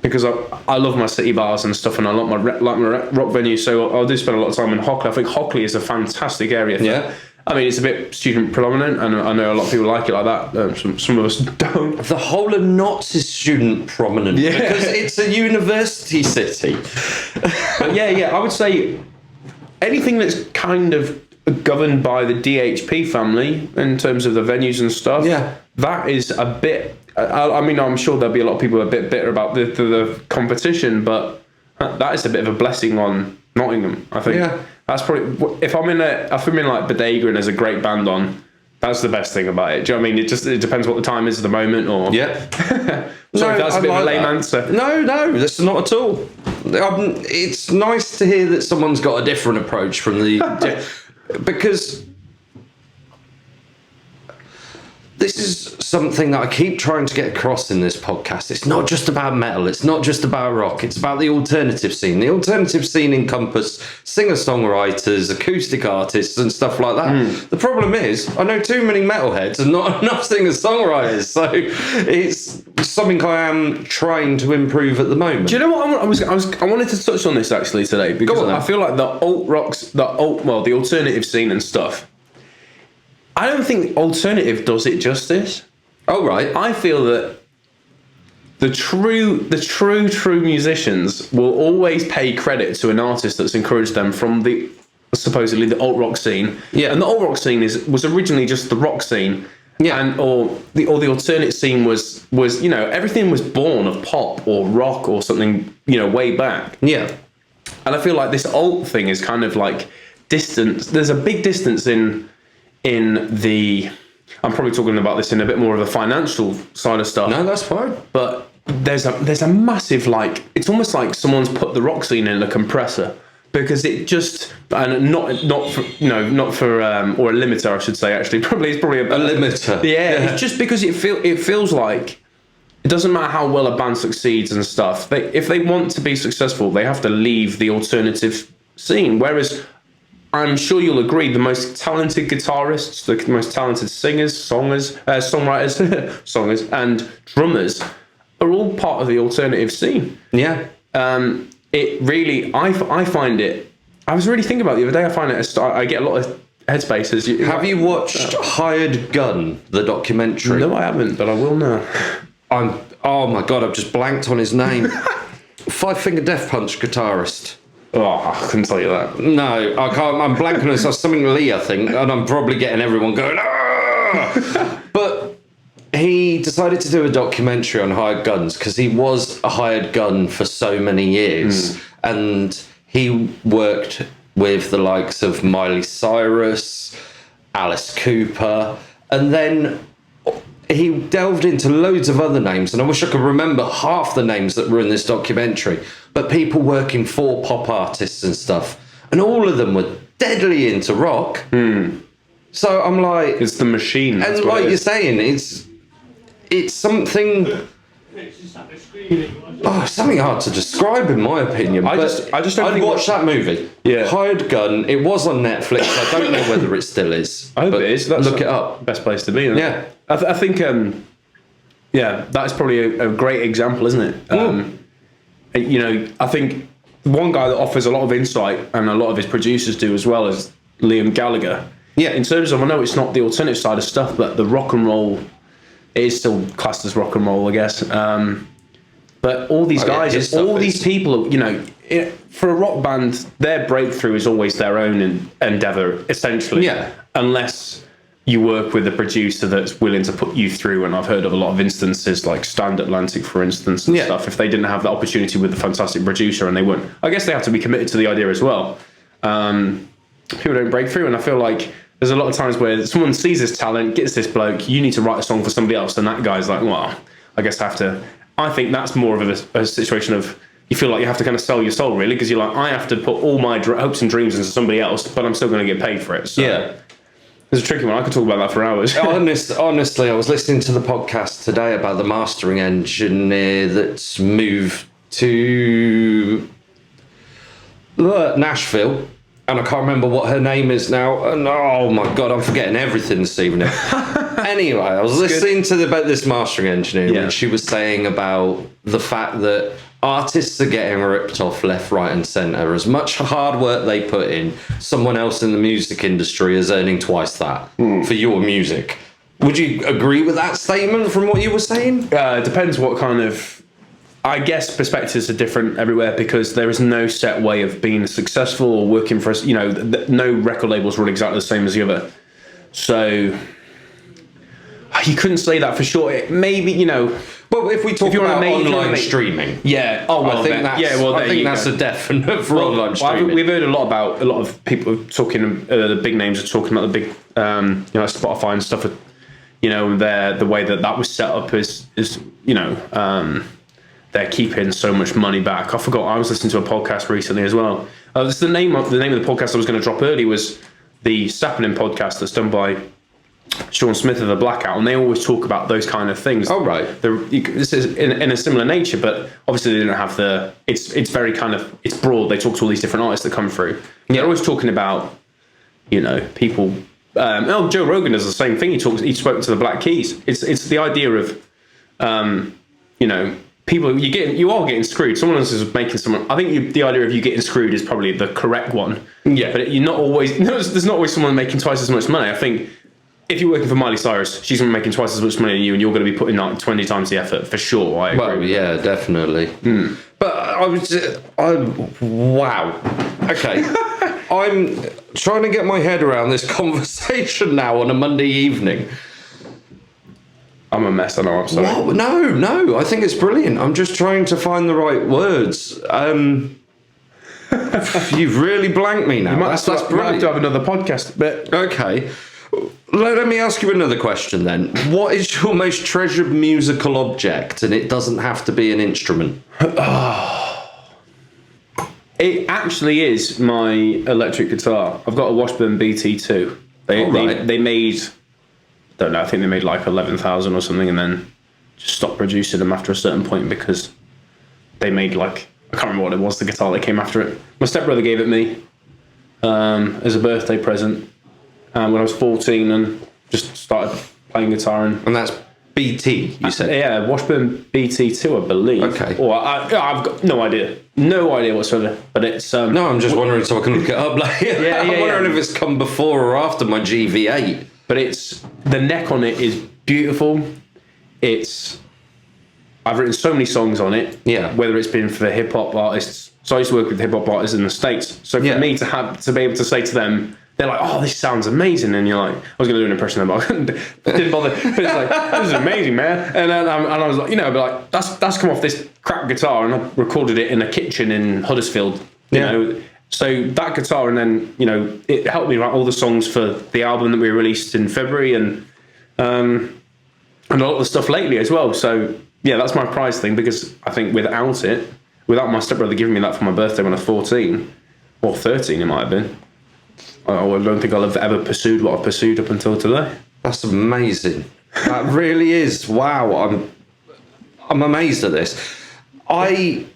Because I love my city bars and stuff, and I like my rock venues. So I do spend a lot of time in Hockley. I think Hockley is a fantastic area. Yeah. I mean, it's a bit student predominant, and I know a lot of people like it like that. Some of us don't. The whole of Notts is student prominent because it's a university city. yeah, I would say anything that's kind of governed by the DHP family in terms of the venues and stuff. Yeah, that is a bit. I mean, I'm sure there'll be a lot of people a bit bitter about the competition, but that is a bit of a blessing on Nottingham, I think. Yeah. That's probably, if I'm in like Bodega and there's a great band on, that's the best thing about it. Do you know what I mean? It depends what the time is at the moment, or Sorry, that's a bit of a lame answer. No, that's not at all. It's nice to hear that someone's got a different approach from the because this is something that I keep trying to get across in this podcast. It's not just about metal. It's not just about rock. It's about the alternative scene. The alternative scene encompasses singer-songwriters, acoustic artists, and stuff like that. The problem is, I know too many metalheads and not enough singer-songwriters. So it's something I am trying to improve at the moment. Do you know what I wanted to touch on this actually today, because I feel like the the alternative scene and stuff, I don't think alternative does it justice. Oh, right. I feel that the true musicians will always pay credit to an artist that's encouraged them from the supposedly the alt rock scene. Yeah. And the alt rock scene was originally just the rock scene. Yeah. And or the alternate scene was everything was born of pop or rock or something, way back. Yeah. And I feel like this alt thing is kind of like distance. There's a big distance in the, I'm probably talking about this in a bit more of the financial side of stuff. No, that's fine. But there's a massive, like, it's almost like someone's put the rock scene in a compressor, because it just, and not for or a limiter, I should say, actually. It's probably a limiter. Yeah, it's just because it feels like it doesn't matter how well a band succeeds and stuff. If they want to be successful, they have to leave the alternative scene. Whereas I'm sure you'll agree, the most talented guitarists, the most talented singers, songwriters, songers, and drummers are all part of the alternative scene. Yeah. It really, I find it. I was really thinking about it the other day. I find it. I get a lot of headspaces. Have you watched Hired Gun, the documentary? No, I haven't, but I will now. Oh my god, I've just blanked on his name. Five Finger Death Punch guitarist. Oh, I couldn't tell you that. No, I can't. I'm blanking on it. So something Lee, I think, and I'm probably getting everyone going. Ah! But he decided to do a documentary on hired guns because he was a hired gun for so many years, and he worked with the likes of Miley Cyrus, Alice Cooper, and then he delved into loads of other names, and I wish I could remember half the names that were in this documentary, but people working for pop artists and stuff, and all of them were deadly into rock. So I'm like, It's the machine. and like you're saying, it's something. Oh, something hard to describe, in my opinion. I just don't I'd think watch that movie. Yeah. Hired Gun. It was on Netflix. I don't know whether it still is. I hope but it is. Look it up. Best place to be. Isn't it? Yeah. I think. That's probably a great example, isn't it? You know, I think one guy that offers a lot of insight, and a lot of his producers do as well, is Liam Gallagher. Yeah. In terms of, I know it's not the alternative side of stuff, but the rock and roll, it is still classed as rock and roll, I guess. But all these guys, all these people, you know, for a rock band, their breakthrough is always their own endeavor, essentially. Yeah. Unless you work with a producer that's willing to put you through, and I've heard of a lot of instances, like Stand Atlantic, for instance, and stuff. If they didn't have that opportunity with a fantastic producer, and they weren't, I guess they have to be committed to the idea as well. People don't break through, and I feel like there's a lot of times where someone sees this talent, gets this bloke, you need to write a song for somebody else, and that guy's like, well, I guess I have to. I think that's more of a situation of, you feel like you have to kind of sell your soul, really, because you're like, I have to put all my hopes and dreams into somebody else, but I'm still going to get paid for it. So it's a tricky one. I could talk about that for hours. Honestly, I was listening to the podcast today about the mastering engineer that's moved to Nashville, and I can't remember what her name is now. And oh my god, I'm forgetting everything this evening. Anyway, I was listening about this mastering engineer, and she was saying about the fact that artists are getting ripped off left, right, and centre. As much hard work they put in, someone else in the music industry is earning twice that for your music. Would you agree with that statement from what you were saying? It depends what kind of, I guess perspectives are different everywhere, because there is no set way of being successful or working for us. You know, no record labels run exactly the same as the other. So you couldn't say that for sure. Maybe, you know. Well, if we talk about online streaming, I think that's a definite for online streaming. We've heard a lot of people talking. The big names are talking about the big, Spotify and stuff. You know, the way that was set up is they're keeping so much money back. I forgot. I was listening to a podcast recently as well. This is the name of the podcast I was going to drop early was the Sappening podcast that's done by Sean Smith of the Blackout, and they always talk about those kind of things. Oh, right. This is in a similar nature, but obviously they didn't have it's very kind of, it's broad. They talk to all these different artists that come through. They're always talking about, you know, people. Joe Rogan does the same thing. He spoke to the Black Keys. It's the idea of, you know, people, you are getting screwed. Someone else is making someone. I think the idea of you getting screwed is probably the correct one. Yeah. But you're not always. There's not always someone making twice as much money. I think if you're working for Miley Cyrus, she's going to be making twice as much money than you, and you're going to be putting like 20 times the effort for sure. I agree. Well, yeah, definitely. But wow. Okay. I'm trying to get my head around this conversation now on a Monday evening. I'm a mess, I know, I'm sorry. What? No, I think it's brilliant. I'm just trying to find the right words. You've really blanked me now. You might have to have another podcast, but okay. Let me ask you another question then. What is your most treasured musical object? And it doesn't have to be an instrument. It actually is my electric guitar. I've got a Washburn BT2. They made, don't know, I think they made like 11,000 or something, and then just stopped producing them after a certain point because they made like, I can't remember what it was, the guitar that came after it. My stepbrother gave it me. as a birthday present when I was 14 and just started playing guitar. And that's BT, you said? Yeah, Washburn BT2, I believe. Okay. Or I've got no idea. No idea whatsoever. But it's... no, I'm just wondering so I can look it up later. Yeah, I'm wondering if it's come before or after my GV8. But it's... The neck on it is beautiful. I've written so many songs on it. Yeah. Whether it's been for hip-hop artists. So I used to work with hip-hop artists in the States. So for me to be able to say to them... They're like, oh, this sounds amazing. And you're like, I was going to do an impression of them, but I didn't bother. But it's like, this is amazing, man. And I was like, but like, that's come off this crap guitar. And I recorded it in a kitchen in Huddersfield, you know. So that guitar, and then, it helped me write all the songs for the album that we released in February and a lot of the stuff lately as well. So, yeah, that's my prize thing, because I think without my stepbrother giving me that for my birthday when I was 14, or 13 it might have been, I don't think I'll have ever pursued what I've pursued up until today. That's amazing. That really is. Wow, I'm amazed at this. I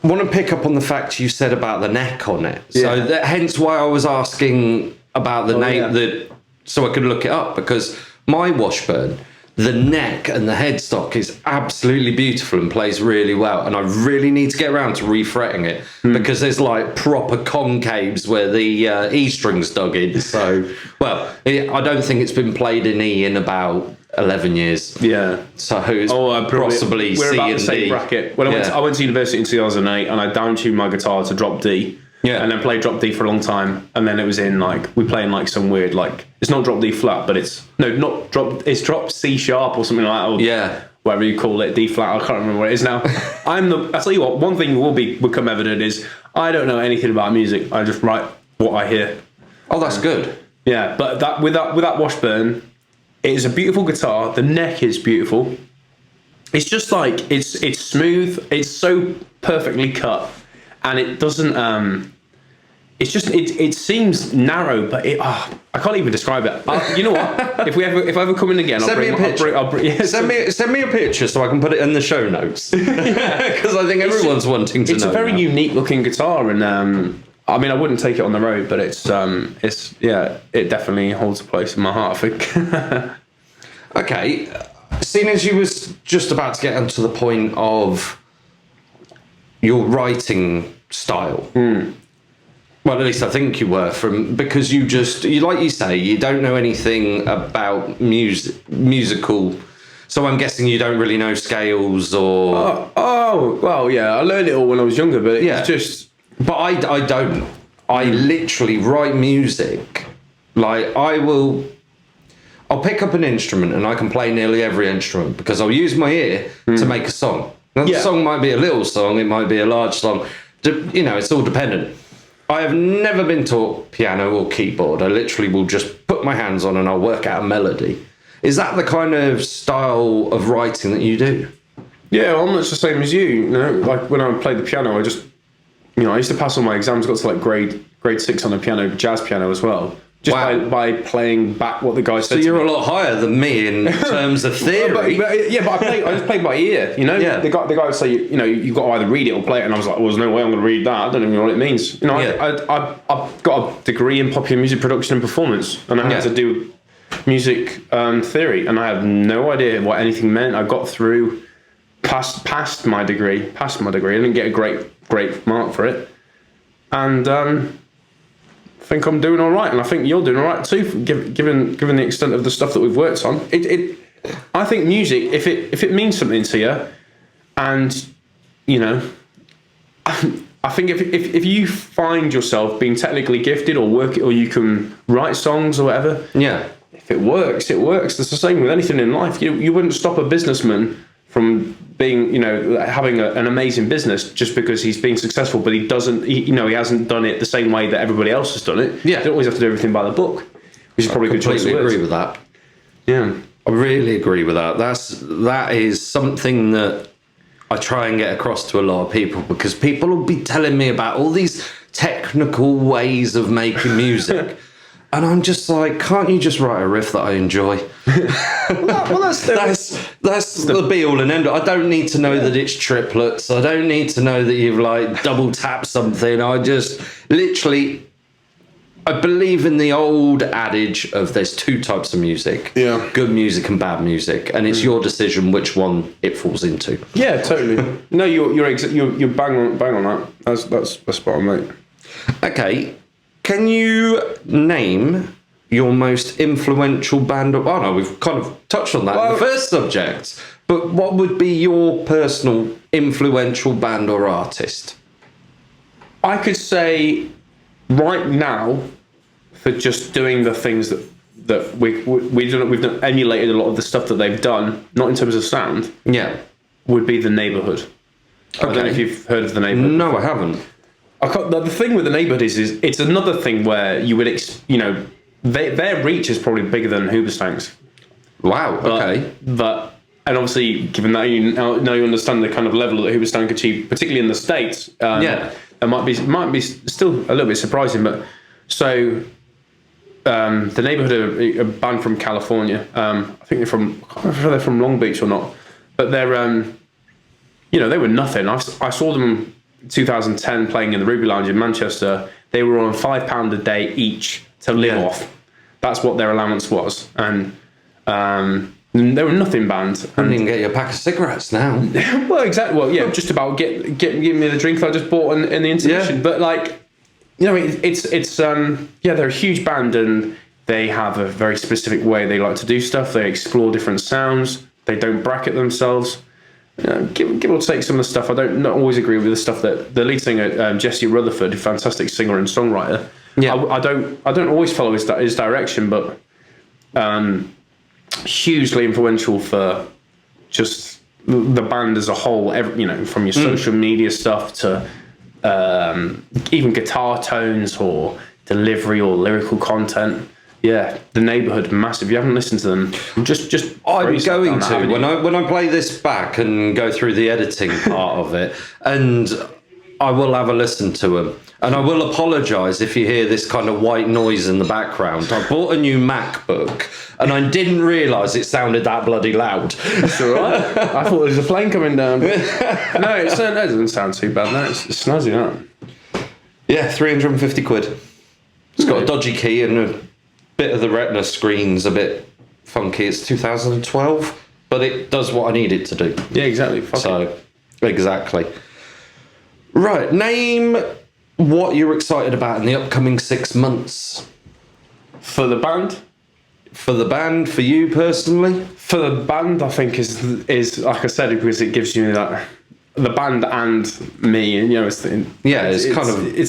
want to pick up on the fact you said about the neck on it. So hence why I was asking about the name, so I could look it up, because my Washburn, the neck and the headstock is absolutely beautiful and plays really well. And I really need to get around to refretting it because there's like proper concaves where the E string's dug in. So, well, I don't think it's been played in E in about 11 years. Yeah. So it's possibly we're C about and the same D. bracket. When I went to university in 2008 and I down-tuned my guitar to drop D. Yeah. And then played drop D for a long time. And then it was in we play in some weird, it's not drop D flat, but it's drop C sharp or something like that. Or whatever you call it, D flat. I can't remember what it is now. I tell you what, one thing will become evident is I don't know anything about music. I just write what I hear. Oh, that's good. Yeah. But with that Washburn, it is a beautiful guitar. The neck is beautiful. It's just it's smooth. It's so perfectly cut. And it doesn't. It seems narrow, but I can't even describe it. You know what? If I ever come in again, send me a picture. Send me a picture so I can put it in the show notes. Because I think everyone's wanting to know. It's a very unique looking guitar, and I mean, I wouldn't take it on the road, but it definitely holds a place in my heart, I think. Okay, seeing as you was just about to get onto the point of your writing style. Well, at least I think you were, because you like you say, you don't know anything about musical. So I'm guessing you don't really know scales or. Well, yeah, I learned it all when I was younger, but it's just. But I don't. I literally write music. I'll pick up an instrument and I can play nearly every instrument because I'll use my ear to make a song. Now, the song might be a little song, it might be a large song. It's all dependent. I have never been taught piano or keyboard. I literally will just put my hands on and I'll work out a melody. Is that the kind of style of writing that you do? Yeah, well, I'm much the same as you. Like when I played the piano, I just, I used to pass all my exams, got to grade 6 on the piano, jazz piano as well. Just by playing back what the guy said. So you're a lot higher than me in terms of theory. but I just played by ear, Yeah. The guy would say, you've got to either read it or play it, and I was like, well, there's no way I'm going to read that. I don't even know what it means. I've got a degree in popular music production and performance, and I had to do music theory, and I have no idea what anything meant. I got through past my degree. I didn't get a great mark for it, and. I think I'm doing all right, and I think you're doing all right too, given the extent of the stuff that we've worked on. I think music, if it means something to you, and I think if you find yourself being technically gifted or you can write songs or whatever, if it works, it works. It's the same with anything in life. You wouldn't stop a businessman from being, having an amazing business just because he's being successful, but he hasn't done it the same way that everybody else has done it. Yeah. You don't always have to do everything by the book, which is probably a good choice of words. I completely agree with that. Yeah. I really agree with that. That is something that I try and get across to a lot of people, because people will be telling me about all these technical ways of making music. And I'm just like, can't you just write a riff that I enjoy? That's the be all and end all. I don't need to know that it's triplets. I don't need to know that you've double tapped something. I just literally, I believe in the old adage of there's two types of music. Yeah. Good music and bad music, and it's your decision which one it falls into. Yeah, totally. No, you're bang on that. That's spot on, mate. Okay, can you name your most influential band? Oh no, we've kind of touched on that in the first subject. But what would be your personal influential band or artist? I could say right now, for just doing the things that we've done, emulated a lot of the stuff that they've done, not in terms of sound. Yeah, would be The Neighbourhood. I don't know if you've heard of The Neighbourhood. No, I haven't. The thing with The Neighbourhood is it's another thing where you would, their reach is probably bigger than Hoobastank's. Wow. Okay. But and obviously, given that now you understand the kind of level that Hoobastank achieved, particularly in the States, it might be still a little bit surprising. But so The Neighbourhood are a band from California. I think I can't remember if they're from Long Beach or not, but they're they were nothing. I saw them in 2010 playing in the Ruby Lounge in Manchester. They were on £5 a day each to live off. That's what their allowance was, and they were a nothing band. I didn't even get you a pack of cigarettes now. Well, exactly. Well, yeah, just about give me the drink I just bought in the intermission. Yeah. But they're a huge band, and they have a very specific way they like to do stuff. They explore different sounds. They don't bracket themselves. Give or take some of the stuff. I don't not always agree with the stuff that the lead singer Jesse Rutherford, a fantastic singer and songwriter. Yeah, I don't always follow his direction, but hugely influential for just the band as a whole. From your social media stuff to even guitar tones or delivery or lyrical content. Yeah, The Neighbourhood, massive. If you haven't listened to them, just I'm going to when I play this back and go through the editing part of it, and I will have a listen to them. And I will apologise if you hear this kind of white noise in the background. I bought a new MacBook and I didn't realise it sounded that bloody loud. It's all right. I thought there was a plane coming down. No, it doesn't sound too bad. No, it's snazzy, that. Yeah, 350 quid. It's got a dodgy key and a bit of the retina screen's a bit funky. It's 2012, but it does what I need it to do. Yeah, exactly. Exactly. Right, name what you're excited about in the upcoming 6 months. For the band? For the band, for you personally? For the band, I think is like I said, because it gives you that the band and me, and it's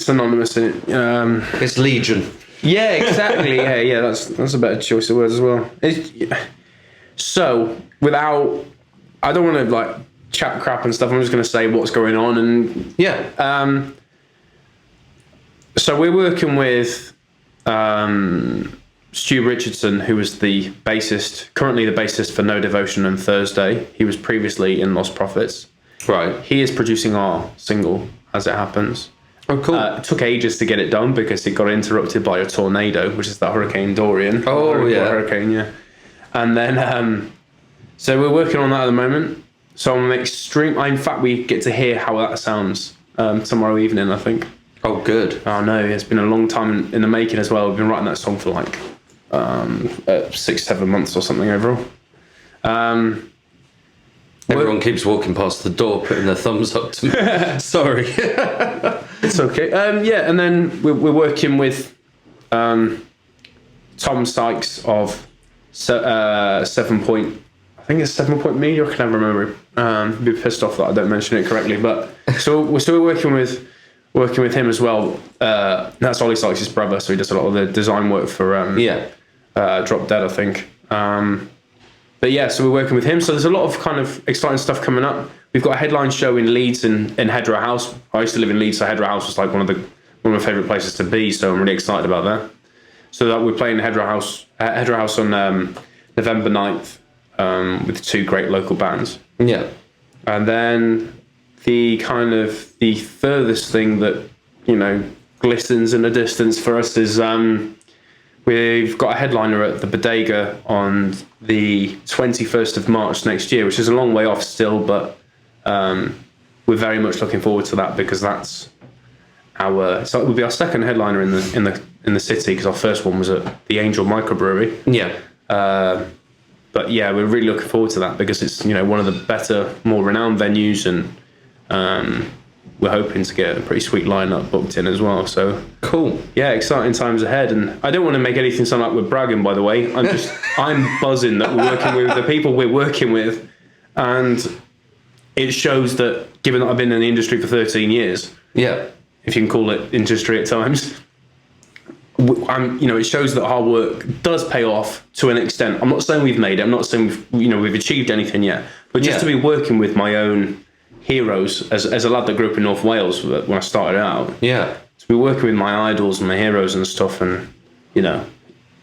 synonymous in it. It's Legion. Yeah, exactly. yeah. That's a better choice of words as well. So I don't want to chat crap and stuff. I'm just going to say what's going on, and so we're working with Stu Richardson, who was currently the bassist for No Devotion and Thursday. He was previously in Lost Prophets. Right. He is producing our single, As It Happens. Oh, cool. It took ages to get it done because it got interrupted by a tornado, which is the Hurricane Dorian. Oh, yeah. Hurricane, yeah. And then, so we're working on that at the moment. So in fact, we get to hear how that sounds tomorrow evening, I think. Oh, good. Oh, no, it's been a long time in the making as well. We've been writing that song for 6-7 months or something overall. Everyone keeps walking past the door, putting their thumbs up to me. Sorry. It's okay. And then we're working with Tom Sykes of 7 Point. I think it's 7 Point Media. I can never remember. I'd be pissed off that I don't mention it correctly. But so we're working with him as well. That's Ollie Sykes' brother, so he does a lot of the design work for Drop Dead, I think. But yeah, so we're working with him. So there's a lot of kind of exciting stuff coming up. We've got a headline show in Leeds in Hedra House. I used to live in Leeds, so Hedra House was like one of my favourite places to be. So I'm really excited about that. So that we're playing Hedra House on November 9th with 2 great local bands. Yeah. And then the furthest thing that glistens in the distance for us is we've got a headliner at the Bodega on the 21st of March next year, which is a long way off still, but we're very much looking forward to that because that's so it will be our second headliner in in the city, because our first one was at the Angel Microbrewery. Yeah. But yeah, we're really looking forward to that, because it's, you know, one of the better, more renowned venues, and we're hoping to get a pretty sweet lineup booked in as well. So Cool. yeah, exciting times ahead. And I don't want to make anything sound like we're bragging, by the way. I'm buzzing that we're working with the people we're working with, and it shows that, given that I've been in the industry for 13 years, Yeah. if you can call it industry at times, it shows that hard work does pay off to an extent. I'm not saying we've made it. I'm not saying we've achieved anything yet. But just to be working with my own heroes as a lad that grew up in North Wales when I started out. Yeah. To be working with my idols and my heroes and stuff, and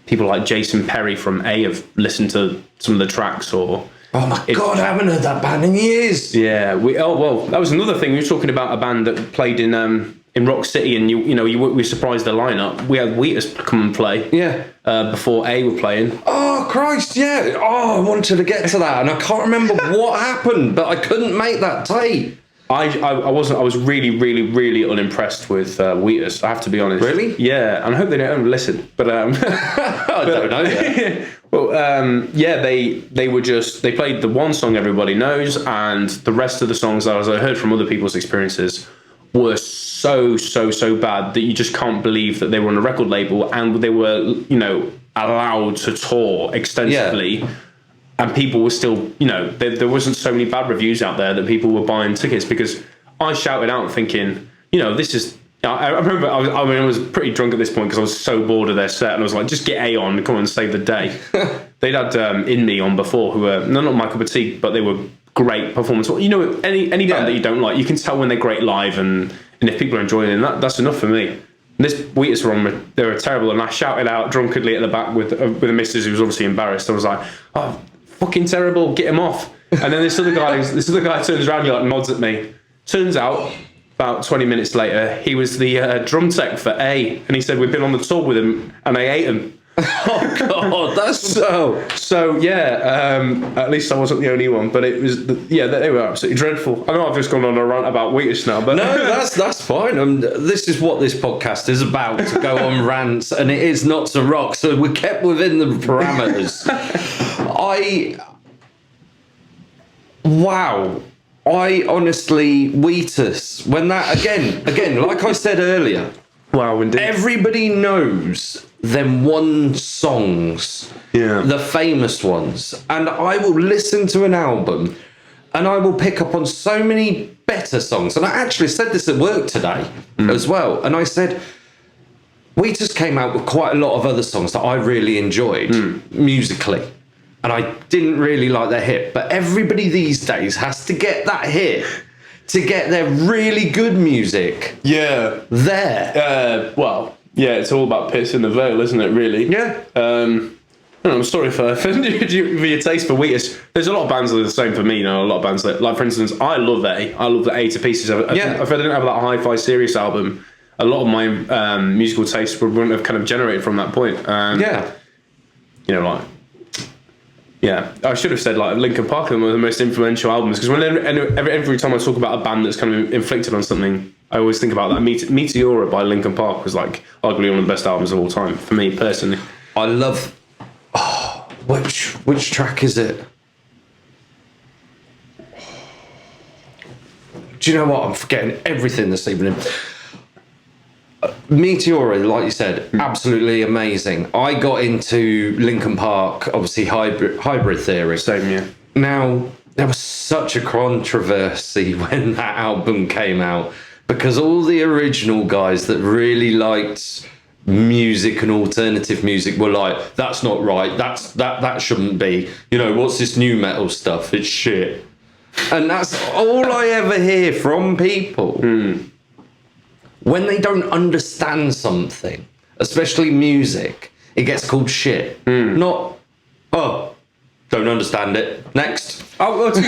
people like Jason Perry from A have listened to some of the tracks, or Oh my God, I haven't heard that band in years. yeah, that was another thing. We were talking about a band that played in Rock City, and we were surprised the lineup. We had Wheatus come and play. Yeah. Before A were playing. Oh Christ, yeah. Oh, I wanted to get to that, and I can't remember what happened, but I couldn't make that tape. I was really, really, really unimpressed with Wheatus, I have to be honest. Really? Yeah, and I hope they don't listen. But I don't know yet. Well, they played the one song everybody knows, and the rest of the songs, as I heard from other people's experiences, were so bad that you just can't believe that they were on a record label and they were, allowed to tour extensively. Yeah. And people were still, there wasn't so many bad reviews out there that people were buying tickets, because I shouted out thinking, this is. I remember I was pretty drunk at this point, because I was so bored of their set, and I was like, just get A on, come on and save the day. They'd had In Me on before, who were not my cup of tea, but they were great performance. Any band that you don't like, you can tell when they're great live, and if people are enjoying it, that's enough for me. This Wheatus were on, they were terrible, and I shouted out drunkenly at the back with the missus, who was obviously embarrassed. I was like, oh, fucking terrible, get him off. And then this other guy turns around and nods at me. Turns out, about 20 minutes later, he was the drum tech for A, and he said we'd been on the tour with him, and I ate him. Oh God, that's so. Yeah. At least I wasn't the only one, but it was. They were absolutely dreadful. I know I've just gone on a rant about Wheatus now, but no, that's fine. This is what this podcast is about: to go on rants, and it is not to rock. So we're kept within the parameters. I honestly, Wheatus, when that again, like I said earlier. Wow, indeed. Everybody knows them one songs, the famous ones, and I will listen to an album and I will pick up on so many better songs. And I actually said this at work today as well, and I said Wheatus came out with quite a lot of other songs that I really enjoyed musically, and I didn't really like their hit, but everybody these days has to get that hit to get their really good music. Yeah. There. It's all about pissing the veil, isn't it, really? Yeah. I'm sorry for your taste for Wheatus. There's a lot of bands that are the same for me, a lot of bands that, like, for instance, I love the A to pieces. If I didn't have that Hi-Fi Serious album, a lot of my musical tastes wouldn't have kind of generated from that point. I should have said like Linkin Park are one of the most influential albums, because every time I talk about a band that's kind of inflicted on something, I always think about that. Meteora by Linkin Park was like arguably one of the best albums of all time for me personally. I love. Which track is it? Do you know what? I'm forgetting everything this evening. Meteora, like you said, absolutely amazing. I got into Linkin Park, obviously Hybrid Theory. Same, yeah. Now, there was such a controversy when that album came out, because all the original guys that really liked music and alternative music were like, that's not right, that shouldn't be. What's this new metal stuff? It's shit. And that's all I ever hear from people. When they don't understand something, especially music, it gets called shit. Not, don't understand it. Next. Oh, well, to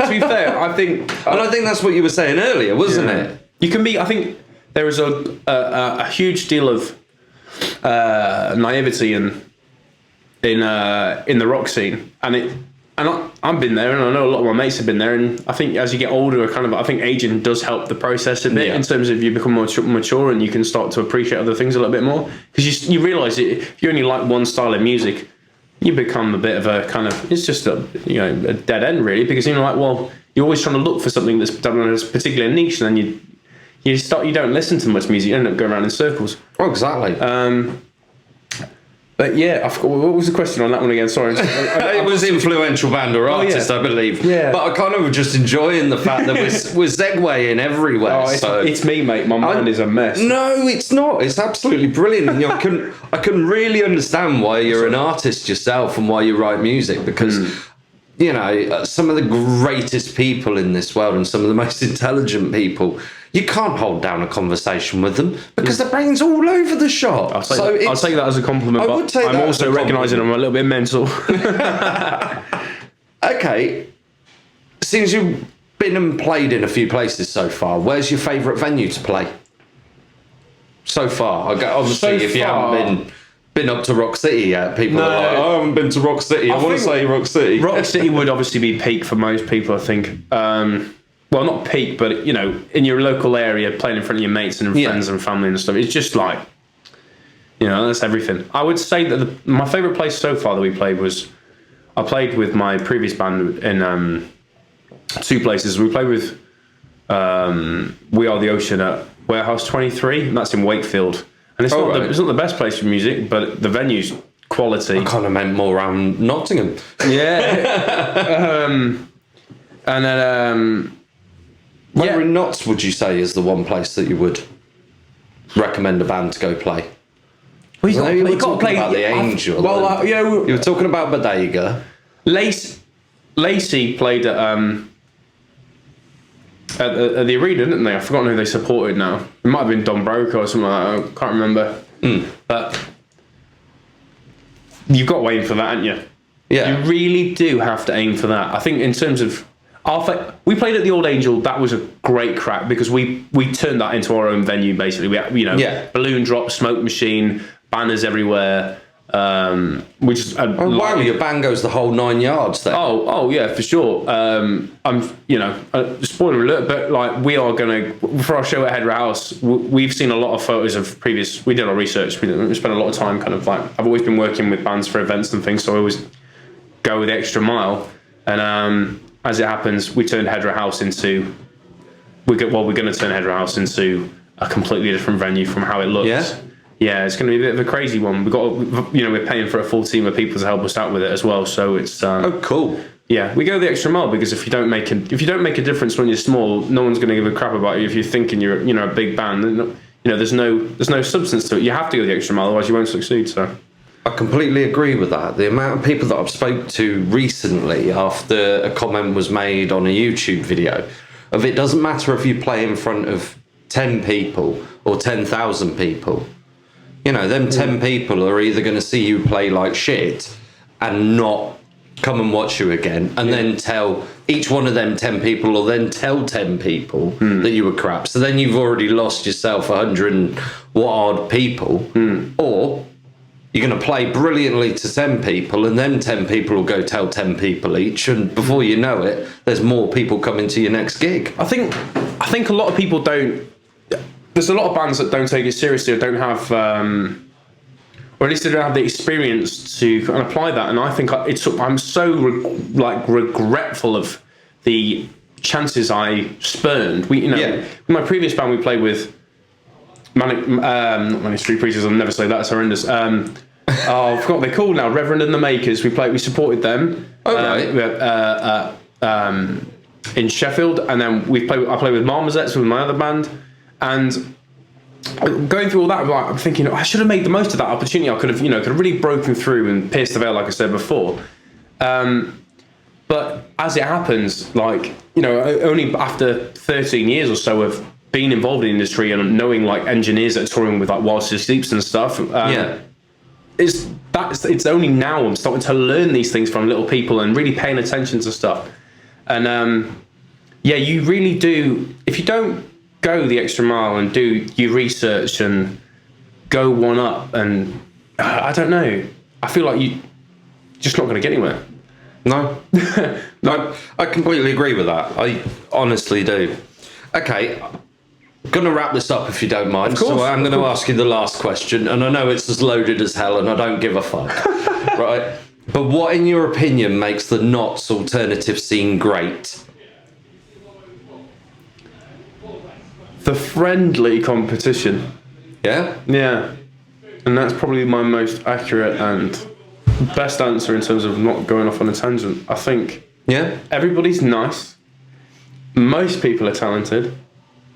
be fair, I think... and I think that's what you were saying earlier, wasn't it? You can be... I think there is a huge deal of naivety in the rock scene, and I've been there, and I know a lot of my mates have been there. And I think as you get older, I think aging does help the process a bit in terms of you become more mature and you can start to appreciate other things a little bit more. Because you realise if you only like one style of music, you become a bit of a kind of, it's just a dead end really. Because you're like, well, you're always trying to look for something that's particularly niche, and then you don't listen to much music. You end up going around in circles. Oh, exactly. But yeah, I forgot, what was the question on that one again? Sorry. It was influential band or artist, I believe. Yeah. But I kind of was just enjoying the fact that we're segueing everywhere. It's me, mate. My mind is a mess. No, it's not. It's absolutely brilliant. And, I can really understand why you're an artist yourself and why you write music, because some of the greatest people in this world and some of the most intelligent people, you can't hold down a conversation with them because their brain's all over the shop. I'll take that as a compliment, but I'm also recognising I'm a little bit mental. Okay, since you've been and played in a few places so far, where's your favourite venue to play so far? Obviously, if you haven't been up to Rock City yet, people are like, I haven't been to Rock City. I want to say Rock City. Rock City would obviously be peak for most people, I think. Well, not peak, but in your local area, playing in front of your mates and friends and family and stuff. It's just like, that's everything. I would say that my favourite place so far that we played was, I played with my previous band in two places. We played with We Are the Ocean at Warehouse 23, and that's in Wakefield. And it's not the best place for music, but the venue's quality. I kind of meant more around Nottingham. Yeah. And then... Where in Notts would you say is the one place that you would recommend a band to go play? Well, you got to play about the Angel. You were talking about Bodega. Lacey played at the arena, didn't they? I've forgotten who they supported now. It might have been Don Broca or something like that. I can't remember. But you've got to aim for that, haven't you? Yeah. You really do have to aim for that. I think in terms of... we played at the Old Angel. That was a great crack because we turned that into our own venue. Basically, we had, balloon drop, smoke machine, banners everywhere. Your band goes the whole 9 yards there. Oh yeah, for sure. Spoiler alert, but we are gonna, for our show at Hedra House, we've seen a lot of photos of previous. We did our research. We spent a lot of time I've always been working with bands for events and things, so I always go the extra mile. And as it happens, we turned Hedra House into... We're going to turn Hedra House into a completely different venue from how it looks. Yeah, it's going to be a bit of a crazy one. We're paying for a full team of people to help us out with it as well. So it's... cool. Yeah, we go the extra mile because if you don't make a difference when you're small, no one's going to give a crap about you. If you're thinking you're a big band, there's no substance to it. You have to go the extra mile, otherwise you won't succeed. So. I completely agree with that. The amount of people that I've spoke to recently after a comment was made on a YouTube video of it doesn't matter if you play in front of 10 people or 10,000 people. Them 10 people are either going to see you play like shit and not come and watch you again, and then tell each one of them 10 people or then tell 10 people that you were crap. So then you've already lost yourself 100 and what odd people. Or... you're going to play brilliantly to 10 people and then 10 people will go tell 10 people each, and before you know it, there's more people coming to your next gig. I think a lot of people don't... There's a lot of bands that don't take it seriously or don't have... or at least they don't have the experience to kind of apply that, and I think I'm so regretful of the chances I spurned. With my previous band we played with... not Manic Street Preachers, I'll never say that, it's horrendous. I forgot what they're called now, Reverend and the Makers. We supported them in Sheffield, and then I played with Marmozets with my other band, and going through all that, I'm thinking I should have made the most of that opportunity. I could have really broken through and pierced the veil, like I said before. But as it happens, only after 13 years or so of being involved in the industry and knowing engineers that are touring with Whilst She Sleeps and stuff, it's only now I'm starting to learn these things from little people and really paying attention to stuff. And you really do. If you don't go the extra mile and do your research and go one up, and I don't know, I feel like you're just not going to get anywhere. No. No, I completely agree with that. I honestly do. Okay, I'm going to wrap this up if you don't mind. Of course. So I'm going to ask you the last question, and I know it's as loaded as hell, and I don't give a fuck. Right? But what, in your opinion, makes the Notts alternative scene great? The friendly competition. Yeah? Yeah. And that's probably my most accurate and best answer in terms of not going off on a tangent. I think everybody's nice. Most people are talented,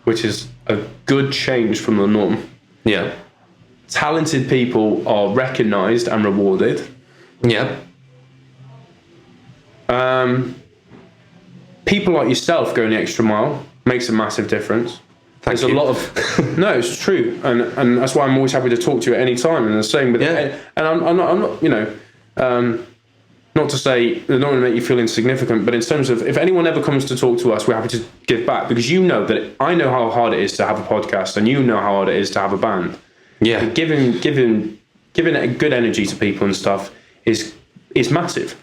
which is a good change from the norm. Yeah. Talented people are recognised and rewarded. Yeah. People like yourself going the extra mile makes a massive difference. There's a lot of no, it's true, and that's why I'm always happy to talk to you at any time. And the same with and I'm not, you know, not to say I don't want to make you feel insignificant, but in terms of if anyone ever comes to talk to us, we're happy to give back, because you know that I know how hard it is to have a podcast, and you know how hard it is to have a band. Yeah, and giving a good energy to people and stuff is massive.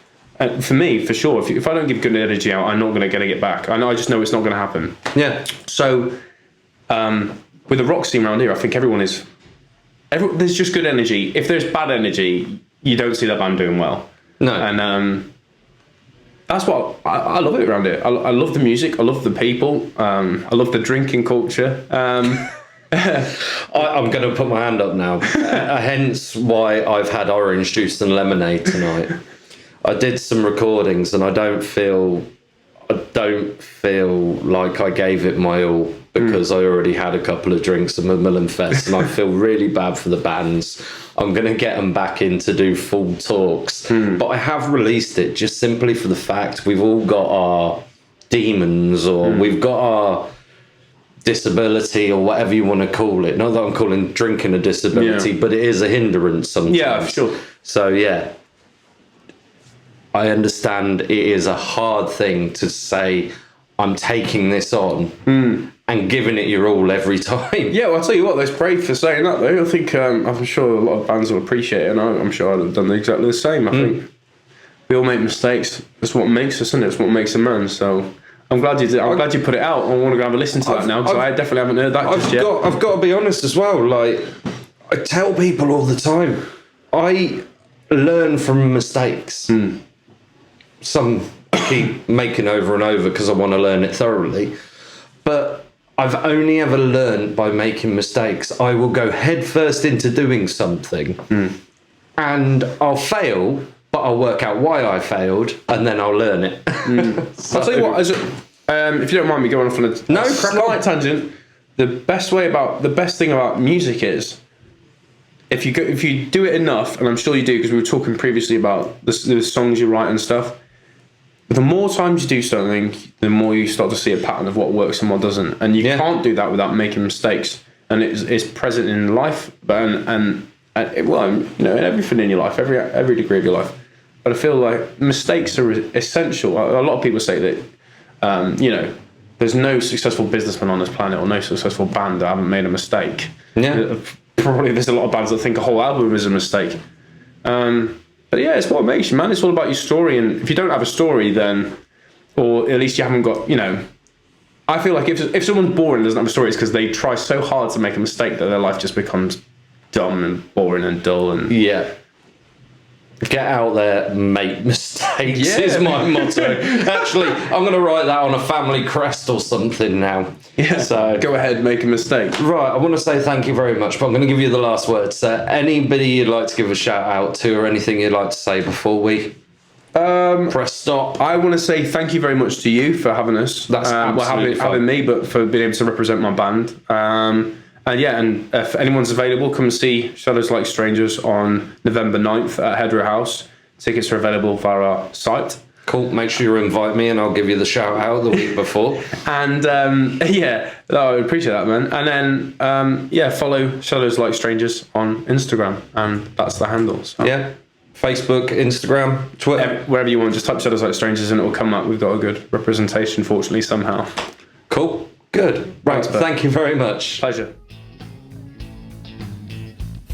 For me, for sure. If I don't give good energy out, I'm not going to get it back. I just know it's not going to happen. Yeah. So, with the rock scene around here, I think there's just good energy. If there's bad energy, you don't see that band doing well. No. And that's what I love it around here. I love the music. I love the people. I love the drinking culture. I'm going to put my hand up now. Hence why I've had orange juice and lemonade tonight. I did some recordings, and I don't feel like I gave it my all, because I already had a couple of drinks at Macmillan Fest, and I feel really bad for the bands. I'm going to get them back in to do full talks, but I have released it just simply for the fact we've all got our demons, or we've got our disability, or whatever you want to call it. Not that I'm calling drinking a disability, but it is a hindrance sometimes. Yeah, sure. So yeah, I understand it is a hard thing to say, I'm taking this on and giving it your all every time. Yeah, well, I'll tell you what, there's praise for saying that, though. I think I'm sure a lot of bands will appreciate it, and I'm sure I'd have done exactly the same. I think we all make mistakes. That's what makes us, isn't it? It's what makes a man. So I'm glad you did. I'm glad you put it out. I want to go have a listen to that now, because I definitely haven't heard that just yet. I've got to be honest as well. Like, I tell people all the time, I learn from mistakes. Some I keep making over and over because I want to learn it thoroughly. But I've only ever learned by making mistakes. I will go headfirst into doing something and I'll fail, but I'll work out why I failed, and then I'll learn it. So, I'll tell you what, if you don't mind me going off on a slight tangent, the best thing about music is, if you do it enough, and I'm sure you do, because we were talking previously about the songs you write and stuff, the more times you do something, the more you start to see a pattern of what works and what doesn't. And you can't do that without making mistakes. And it's present in life, but in everything in your life, every degree of your life. But I feel like mistakes are essential. A lot of people say that, there's no successful businessman on this planet, or no successful band that haven't made a mistake. Yeah. Probably there's a lot of bands that think a whole album is a mistake. But yeah, it's what makes you, man. It's all about your story. And if you don't have a story, then, or at least you haven't got, I feel like if someone's boring and doesn't have a story, it's because they try so hard to make a mistake that their life just becomes dumb and boring and dull. And get out there, make mistakes is my motto. Actually, I'm going to write that on a family crest or something now. Yeah. So go ahead, make a mistake. Right, I want to say thank you very much, but I'm going to give you the last word. So anybody you'd like to give a shout out to, or anything you'd like to say before we press stop? I want to say thank you very much to you for having us. That's absolutely having me, but for being able to represent my band. And if anyone's available, come see Shadows Like Strangers on November 9th at Hedgerow House. Tickets are available via our site. Cool. Make sure you invite me, and I'll give you the shout out the week before. And I appreciate that, man. And then follow Shadows Like Strangers on Instagram, and that's the handle. So. Yeah, Facebook, Instagram, Twitter, wherever you want. Just type Shadows Like Strangers, and it will come up. We've got a good representation, fortunately, somehow. Cool. Good. Right. Thank you very much. Pleasure.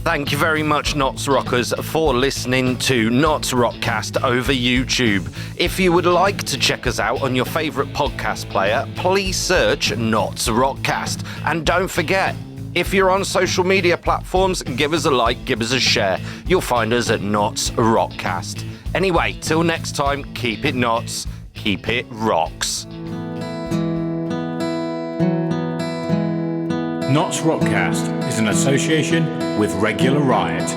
Thank you very much, Knots Rockers, for listening to NottsRockCast over YouTube. If you would like to check us out on your favourite podcast player, please search NottsRockCast. And don't forget, if you're on social media platforms, give us a like, give us a share. You'll find us at NottsRockCast. Anyway, till next time, keep it Knots, keep it rocks. NottsRockCast is an association with Regular Riot.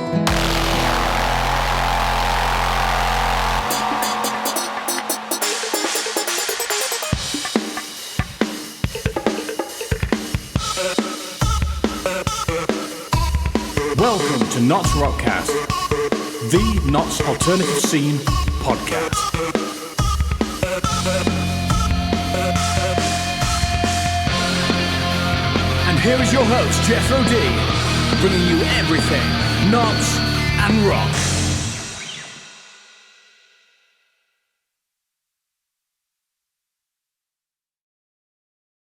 Welcome to NottsRockCast, the Notts Alternative Scene podcast. And here is your host, Jethro D, bringing you everything Notts and rock.